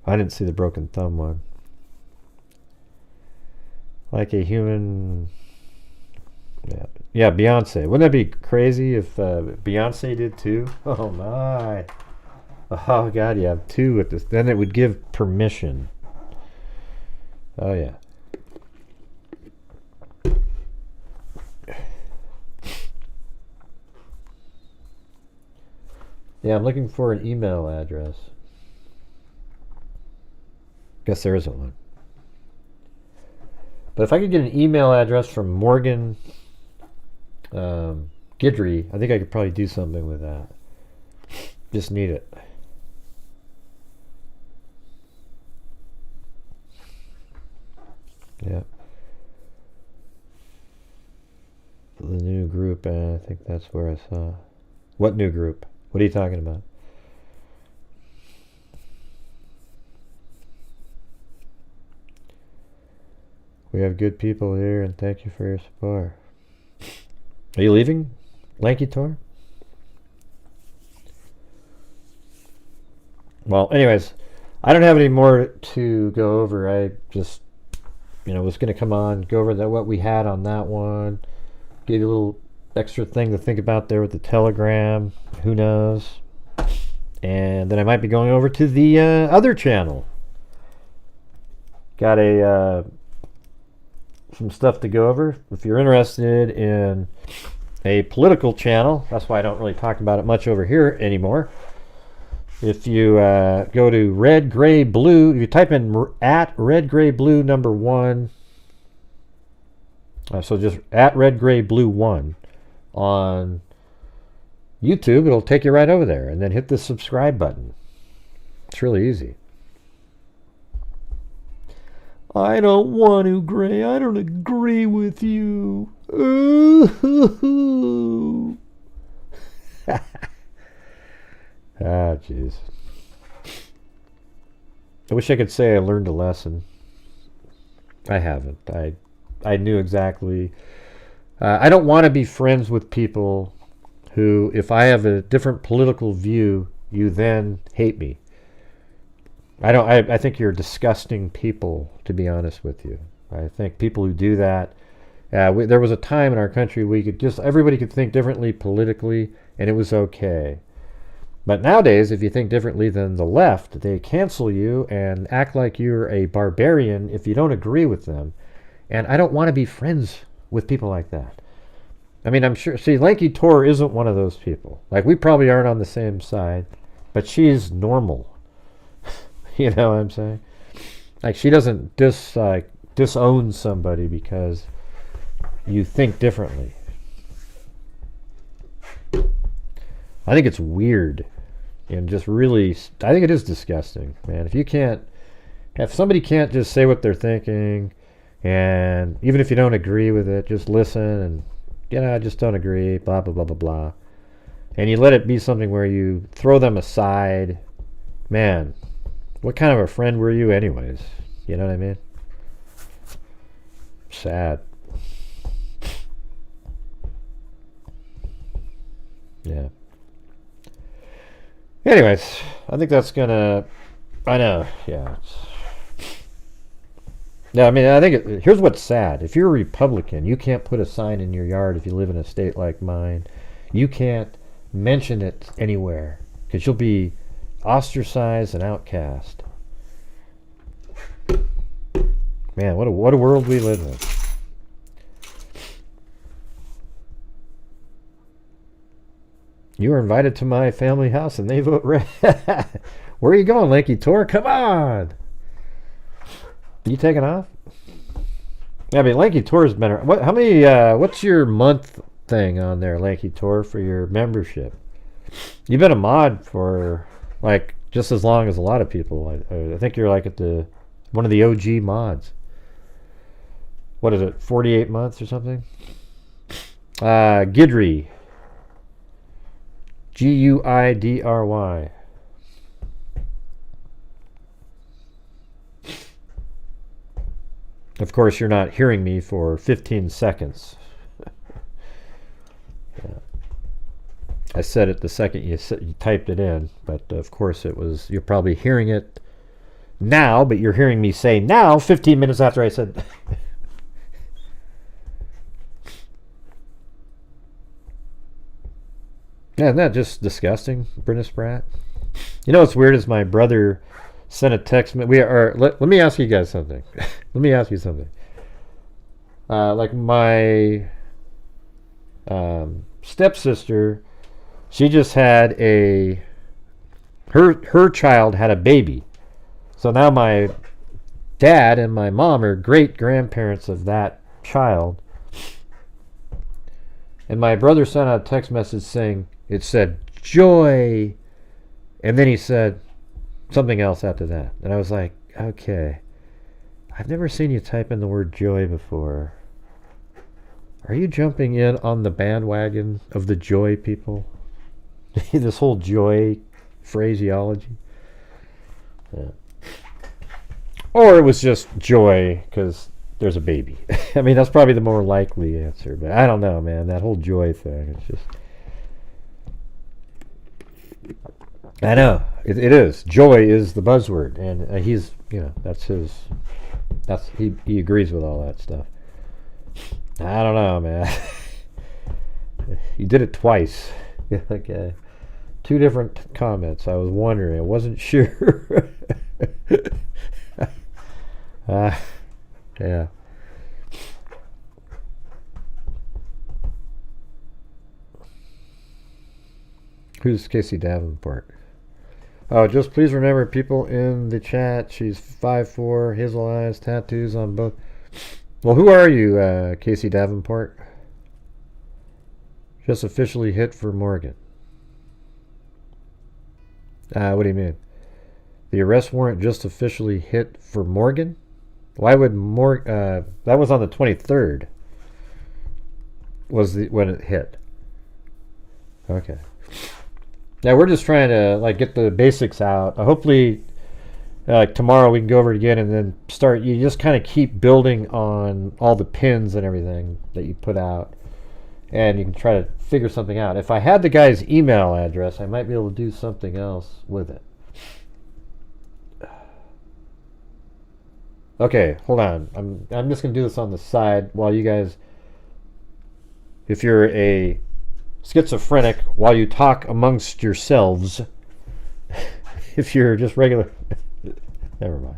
[SPEAKER 1] I didn't see the broken thumb one. Like a human. Yeah, Beyonce. Wouldn't that be crazy if Beyonce did too? Oh my. Oh god, you have two with this. Then it would give permission. Oh yeah. Yeah, I'm looking for an email address. Guess there isn't one. But if I could get an email address from Morgan Guidry, I think I could probably do something with that. Just need it. Yeah. The new group, I think that's where I saw. What new group? What are you talking about? We have good people here, and thank you for your support. Are you leaving, Lanky Tor? Well, anyways, I don't have any more to go over. I just, was going to come on, go over what we had on that one, give you a little extra thing to think about there with the Telegram. Who knows? And then I might be going over to the other channel. Got some stuff to go over. If you're interested in a political channel, that's why I don't really talk about it much over here anymore. If you go to red, gray, blue, if you type in at red, gray, blue number 1, so just at red, gray, blue 1 on YouTube, it'll take you right over there, and then hit the subscribe button. It's really easy. I don't want to, Gray. I don't agree with you. Ooh. Ah, jeez. I wish I could say I learned a lesson. I haven't. I knew exactly. I don't want to be friends with people who, if I have a different political view, you then hate me. I think you're disgusting people, to be honest with you. I think people who do that, there was a time in our country we could everybody could think differently politically, and it was okay. But nowadays, if you think differently than the left, they cancel you and act like you're a barbarian if you don't agree with them. And I don't want to be friends with people like that. I mean, I'm sure. See, Lanky Tor isn't one of those people. Like, we probably aren't on the same side, but she's normal. You know what I'm saying? Like, she doesn't disown somebody because you think differently. I think it's weird and just really, I think it is disgusting, man. If somebody can't just say what they're thinking, and even if you don't agree with it, just listen and, I just don't agree, blah, blah, blah, blah, blah. And you let it be something where you throw them aside. Man, what kind of a friend were you anyways? You know what I mean? Sad. Yeah. Anyways, I think that's gonna... I know, yeah. Yeah, I mean, I think here's what's sad. If you're a Republican, you can't put a sign in your yard if you live in a state like mine. You can't mention it anywhere because you'll be ostracized and outcast. Man, what a world we live in. You were invited to my family house and they vote red. Where are you going, Lanky Tor? Come on. You taking off? Yeah, I mean, Lanky Tor's been around. How many, what's your month thing on there, Lanky Tor, for your membership? You've been a mod for, like, just as long as a lot of people. I think you're, like, one of the OG mods. What is it, 48 months or something? Gidry. Guidry. Of course, you're not hearing me for 15 seconds. Yeah. I said it the second you typed it in, but of course you're probably hearing it now, but you're hearing me say now 15 minutes after I said. Yeah, isn't that just disgusting, Brenna Spratt? You know what's weird is my brother sent a text. Let me ask you guys something. Let me ask you something. Like my stepsister, she just had her child had a baby. So now my dad and my mom are great grandparents of that child. And my brother sent out a text message saying, it said joy, and then he said something else after that. And I was like, okay, I've never seen you type in the word joy before. Are you jumping in on the bandwagon of the joy people? This whole joy phraseology? Yeah. Or it was just joy because there's a baby. I mean, that's probably the more likely answer, but I don't know, man. That whole joy thing, it's just... I know it is. Joy is the buzzword, and he's, he agrees with all that stuff. I don't know, man. You did it twice. Okay, 2 different comments. I was wondering. I wasn't sure. Yeah. Who's Casey Davenport? Oh, just please remember, people in the chat, she's 5'4", hazel eyes, tattoos on both. Well, who are you, Casey Davenport? Just officially hit for Morgan. What do you mean? The arrest warrant just officially hit for Morgan? Why would that was on the 23rd. When it hit. Okay. Yeah, we're just trying to get the basics out. Hopefully, tomorrow we can go over it again and then start. You just kind of keep building on all the pins and everything that you put out, and you can try to figure something out. If I had the guy's email address, I might be able to do something else with it. Okay, hold on. I'm just gonna do this on the side while you guys. If you're a schizophrenic, while you talk amongst yourselves. If you're just regular. Never mind.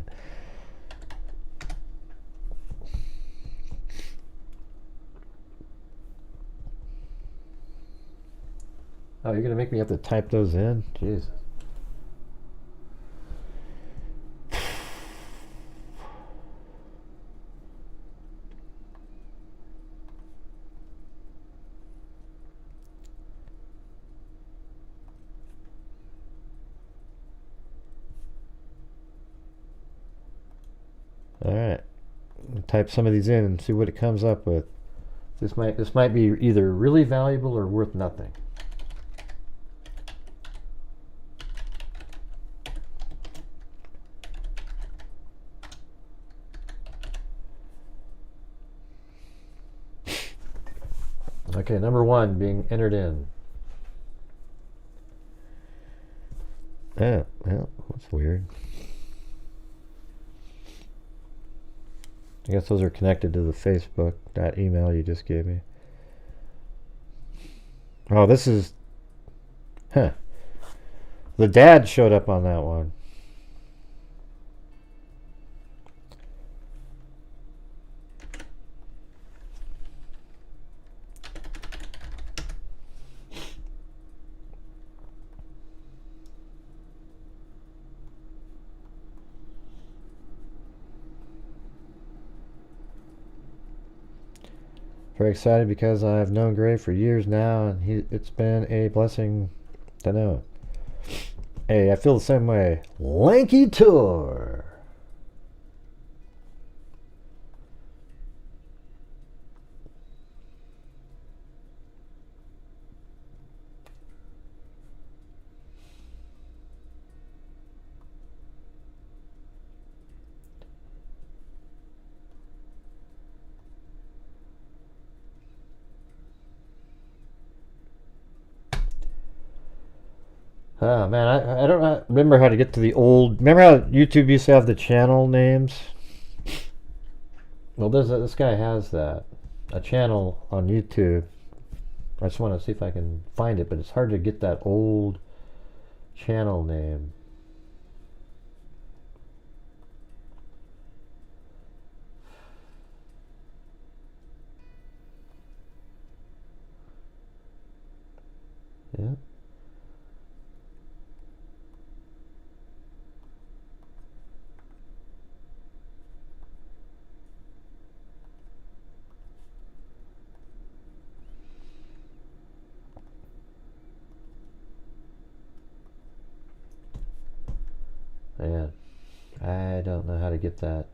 [SPEAKER 1] Oh, you're going to make me have to type those in? Jesus. All right. Type some of these in and see what it comes up with. This might be either really valuable or worth nothing. Okay, number 1 being entered in. Oh, well, that's weird. I guess those are connected to the Facebook email you just gave me. Oh, this is... Huh. The dad showed up on that one. Very excited because I've known Greg for years now, and it's been a blessing to know him. Hey, I feel the same way. Lanky Tour. Oh man, I don't remember how to get to the old. Remember how YouTube used to have the channel names? Well, this guy has that, a channel on YouTube. I just want to see if I can find it, but it's hard to get that old channel name. Yeah. Man, I don't know how to get that.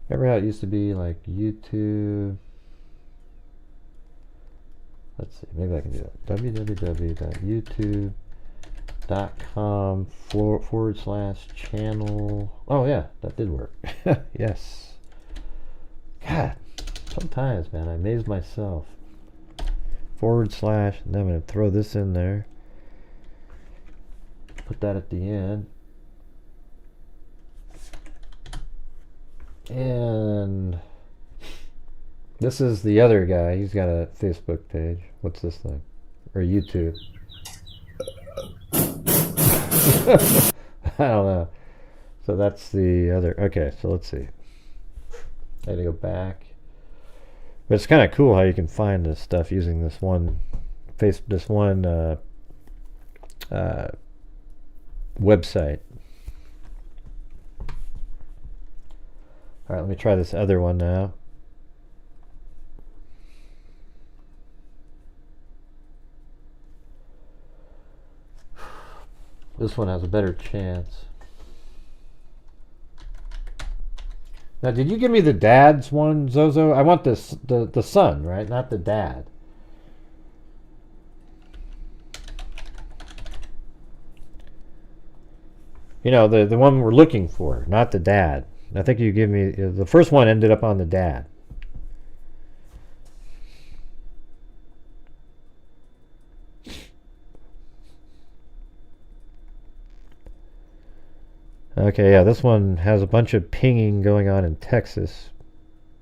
[SPEAKER 1] Remember how it used to be like YouTube? Let's see, maybe I can do that. www.youtube.com/channel. Oh yeah, that did work. Yes. God, sometimes, man, I amaze myself. / and then I'm going to throw this in there, put that at the end, and this is the other guy. He's got a Facebook page. What's this thing? Or YouTube. I don't know. So that's the other. Okay, so let's see. I gotta go back. But it's kind of cool how you can find this stuff using this one website. All right, let me try this other one now. This one has a better chance. Now, did you give me the dad's one, Zozo? I want this, the son, right? Not the dad. You know, the one we're looking for, not the dad. I think you give me, the first one ended up on the dad. Okay, yeah, this one has a bunch of pinging going on in Texas.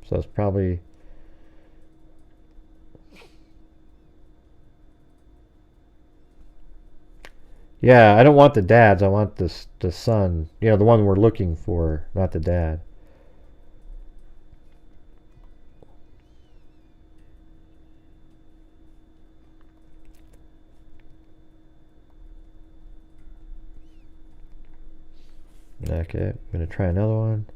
[SPEAKER 1] So it's probably... Yeah, I don't want the dads, I want the son. You know, the one we're looking for, not the dad. Okay, I'm going to try another one.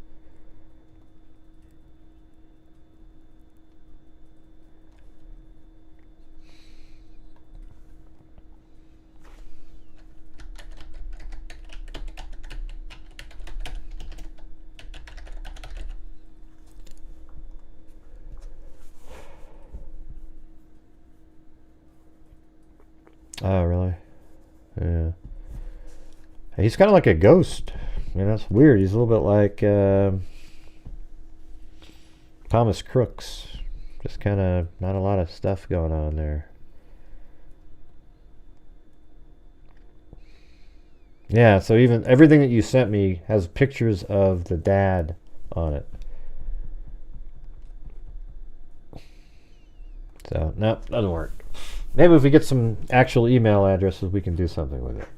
[SPEAKER 1] Oh, really? Yeah. He's kind of like a ghost. You know, it's weird. He's a little bit like Thomas Crooks. Just kind of not a lot of stuff going on there. Yeah, so even everything that you sent me has pictures of the dad on it. So, no, doesn't work. Maybe if we get some actual email addresses, we can do something with it.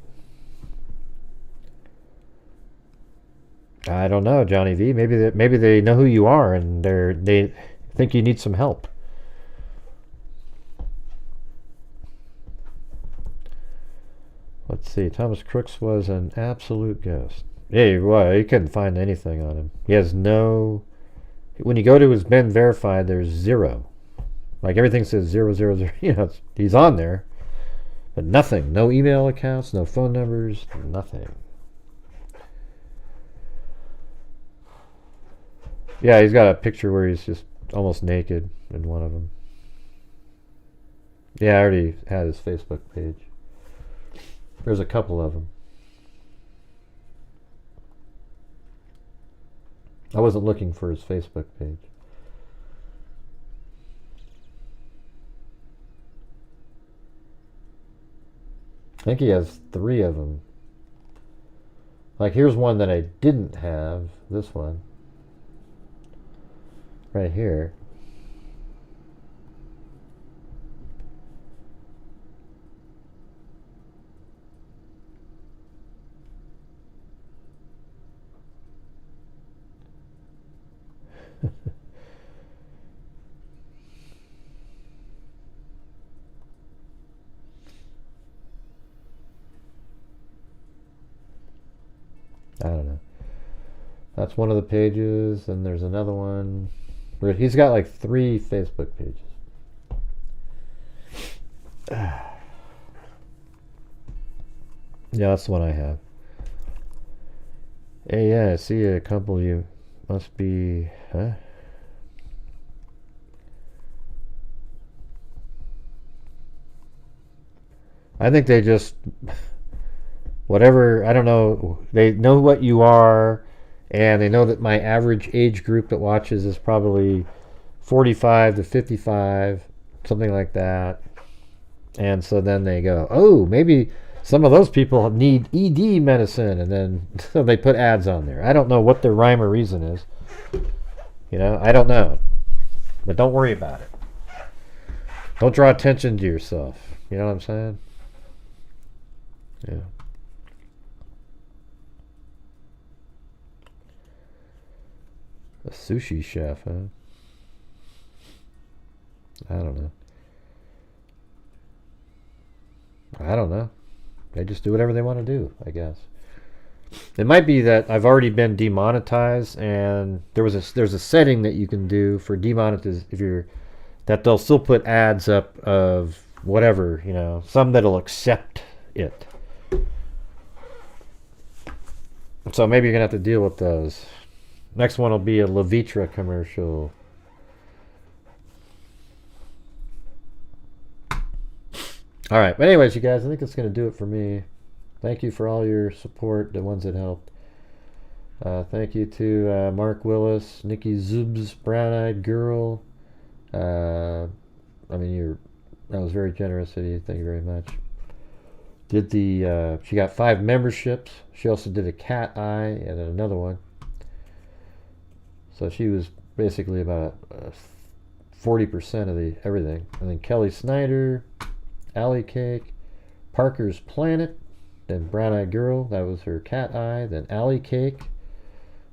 [SPEAKER 1] I don't know, Johnny V. Maybe they know who you are and they think you need some help. Let's see. Thomas Crooks was an absolute ghost. Yeah, well, you couldn't find anything on him. He has no. When you go to his been verified, there's 0. Like everything says 000. You know, he's on there, but nothing. No email accounts, no phone numbers, nothing. Yeah, he's got a picture where he's just almost naked in one of them. Yeah, I already had his Facebook page. There's a couple of them. I wasn't looking for his Facebook page. I think he has 3 of them. Like, here's one that I didn't have. This one. Right here. I don't know. That's one of the pages, and there's another one. He's got like 3 Facebook pages. Yeah, that's the one I have. Hey, yeah, I see a couple. You must be, huh? I think they just, whatever, I don't know, they know what you are, and they know that my average age group that watches is probably 45 to 55, something like that. And so then they go, oh, maybe some of those people need ED medicine, and then so they put ads on there. I don't know what their rhyme or reason is. You know, I don't know. But don't worry about it. Don't draw attention to yourself. You know what I'm saying? Yeah. A sushi chef, huh? I don't know. I don't know. They just do whatever they want to do, I guess. It might be that I've already been demonetized, and there's a setting that you can do for demonetize if you're that they'll still put ads up of whatever, you know, some that'll accept it. So maybe you're gonna have to deal with those. Next one will be a Levitra commercial. All right, but anyways, you guys, I think that's going to do it for me. Thank you for all your support, the ones that helped. Thank you to Mark Willis, Nikki Zubs, Brown Eyed Girl. I mean, that was very generous of you. Thank you very much. She got 5 memberships. She also did a cat eye and another one. So she was basically about 40% of everything. And then Kelly Snyder, Alley Cake, Parker's Planet, then Brown Eyed Girl, that was her cat eye, then Alley Cake,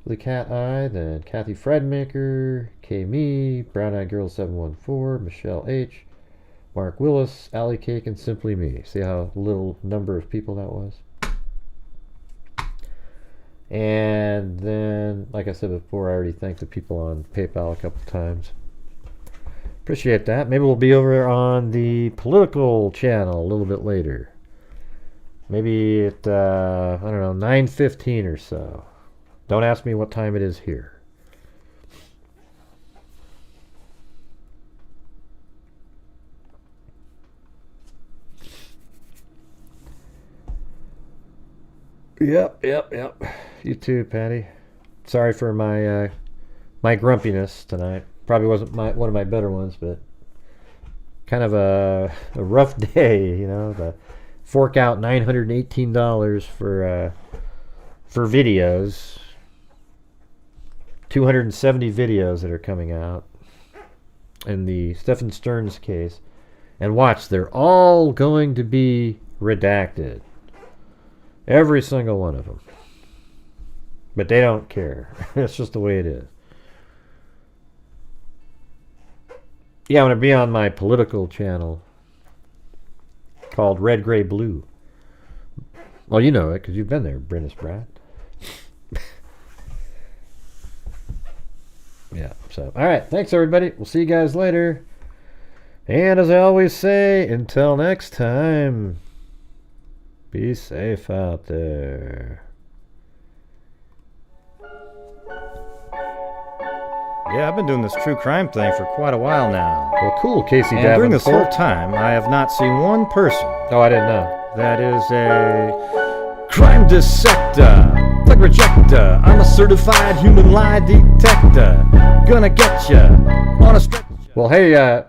[SPEAKER 1] the cat eye, then Kathy Fredmaker, K Me, Brown Eyed Girl 714, Michelle H, Mark Willis, Alley Cake, and Simply Me. See how little number of people that was? And then, like I said before, I already thanked the people on PayPal a couple times. Appreciate that. Maybe we'll be over on the political channel a little bit later. Maybe at, I don't know, 9:15 or so. Don't ask me what time it is here. Yep. You too, Patty. Sorry for my my grumpiness tonight. Probably wasn't one of my better ones, but kind of a rough day, you know. The fork out $918 for videos. 270 videos that are coming out in the Stephen Stearns case. And watch, they're all going to be redacted. Every single one of them. But they don't care. It's just the way it is. Yeah, I'm going to be on my political channel called Red, Gray, Blue. Well, you know it because you've been there, Brenna Swindell. Yeah, so, all right. Thanks, everybody. We'll see you guys later. And as I always say, until next time, be safe out there.
[SPEAKER 5] Yeah, I've been doing this true crime thing for quite a while now.
[SPEAKER 1] Well, cool, Casey
[SPEAKER 5] And
[SPEAKER 1] Davenport.
[SPEAKER 5] during this whole time, I have not seen one person
[SPEAKER 1] Oh, I didn't know.
[SPEAKER 5] that is a crime dissector, thug rejector. I'm a certified human lie detector. Gonna get ya on a stretcher.
[SPEAKER 1] Well, hey,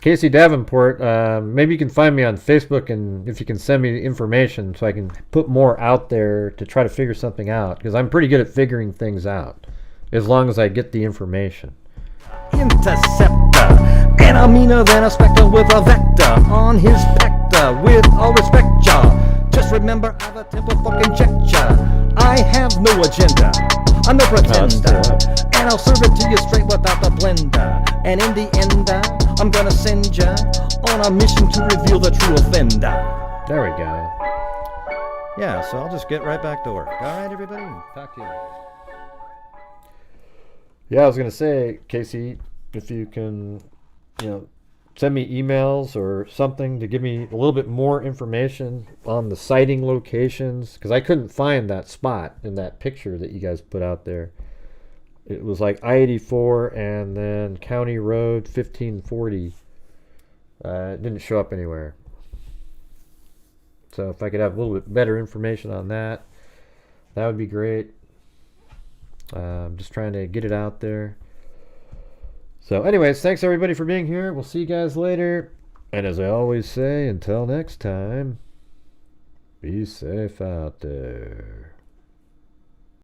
[SPEAKER 1] Casey Davenport, maybe you can find me on Facebook, and if you can send me information so I can put more out there to try to figure something out, because I'm pretty good at figuring things out, as long as I get the information.
[SPEAKER 5] Interceptor, and I'm meaner than a spectre with a vector on his pector. With all respect, ya, just remember I've a temper fucking check ya. I have no agenda, I'm no pretender, and I'll serve it to you straight without the blender. And in the end, I'm gonna send ya on a mission to reveal the true offender.
[SPEAKER 1] There we go.
[SPEAKER 5] Yeah, so I'll just get right back to work. All right, everybody, talk to you later.
[SPEAKER 1] Yeah, I was going to say, Casey, if you can, send me emails or something to give me a little bit more information on the sighting locations, because I couldn't find that spot in that picture that you guys put out there. It was like I-84 and then County Road 1540. It didn't show up anywhere. So if I could have a little bit better information on that, that would be great. I'm just trying to get it out there. So anyways, thanks everybody for being here. We'll see you guys later. And as I always say, until next time, be safe out there.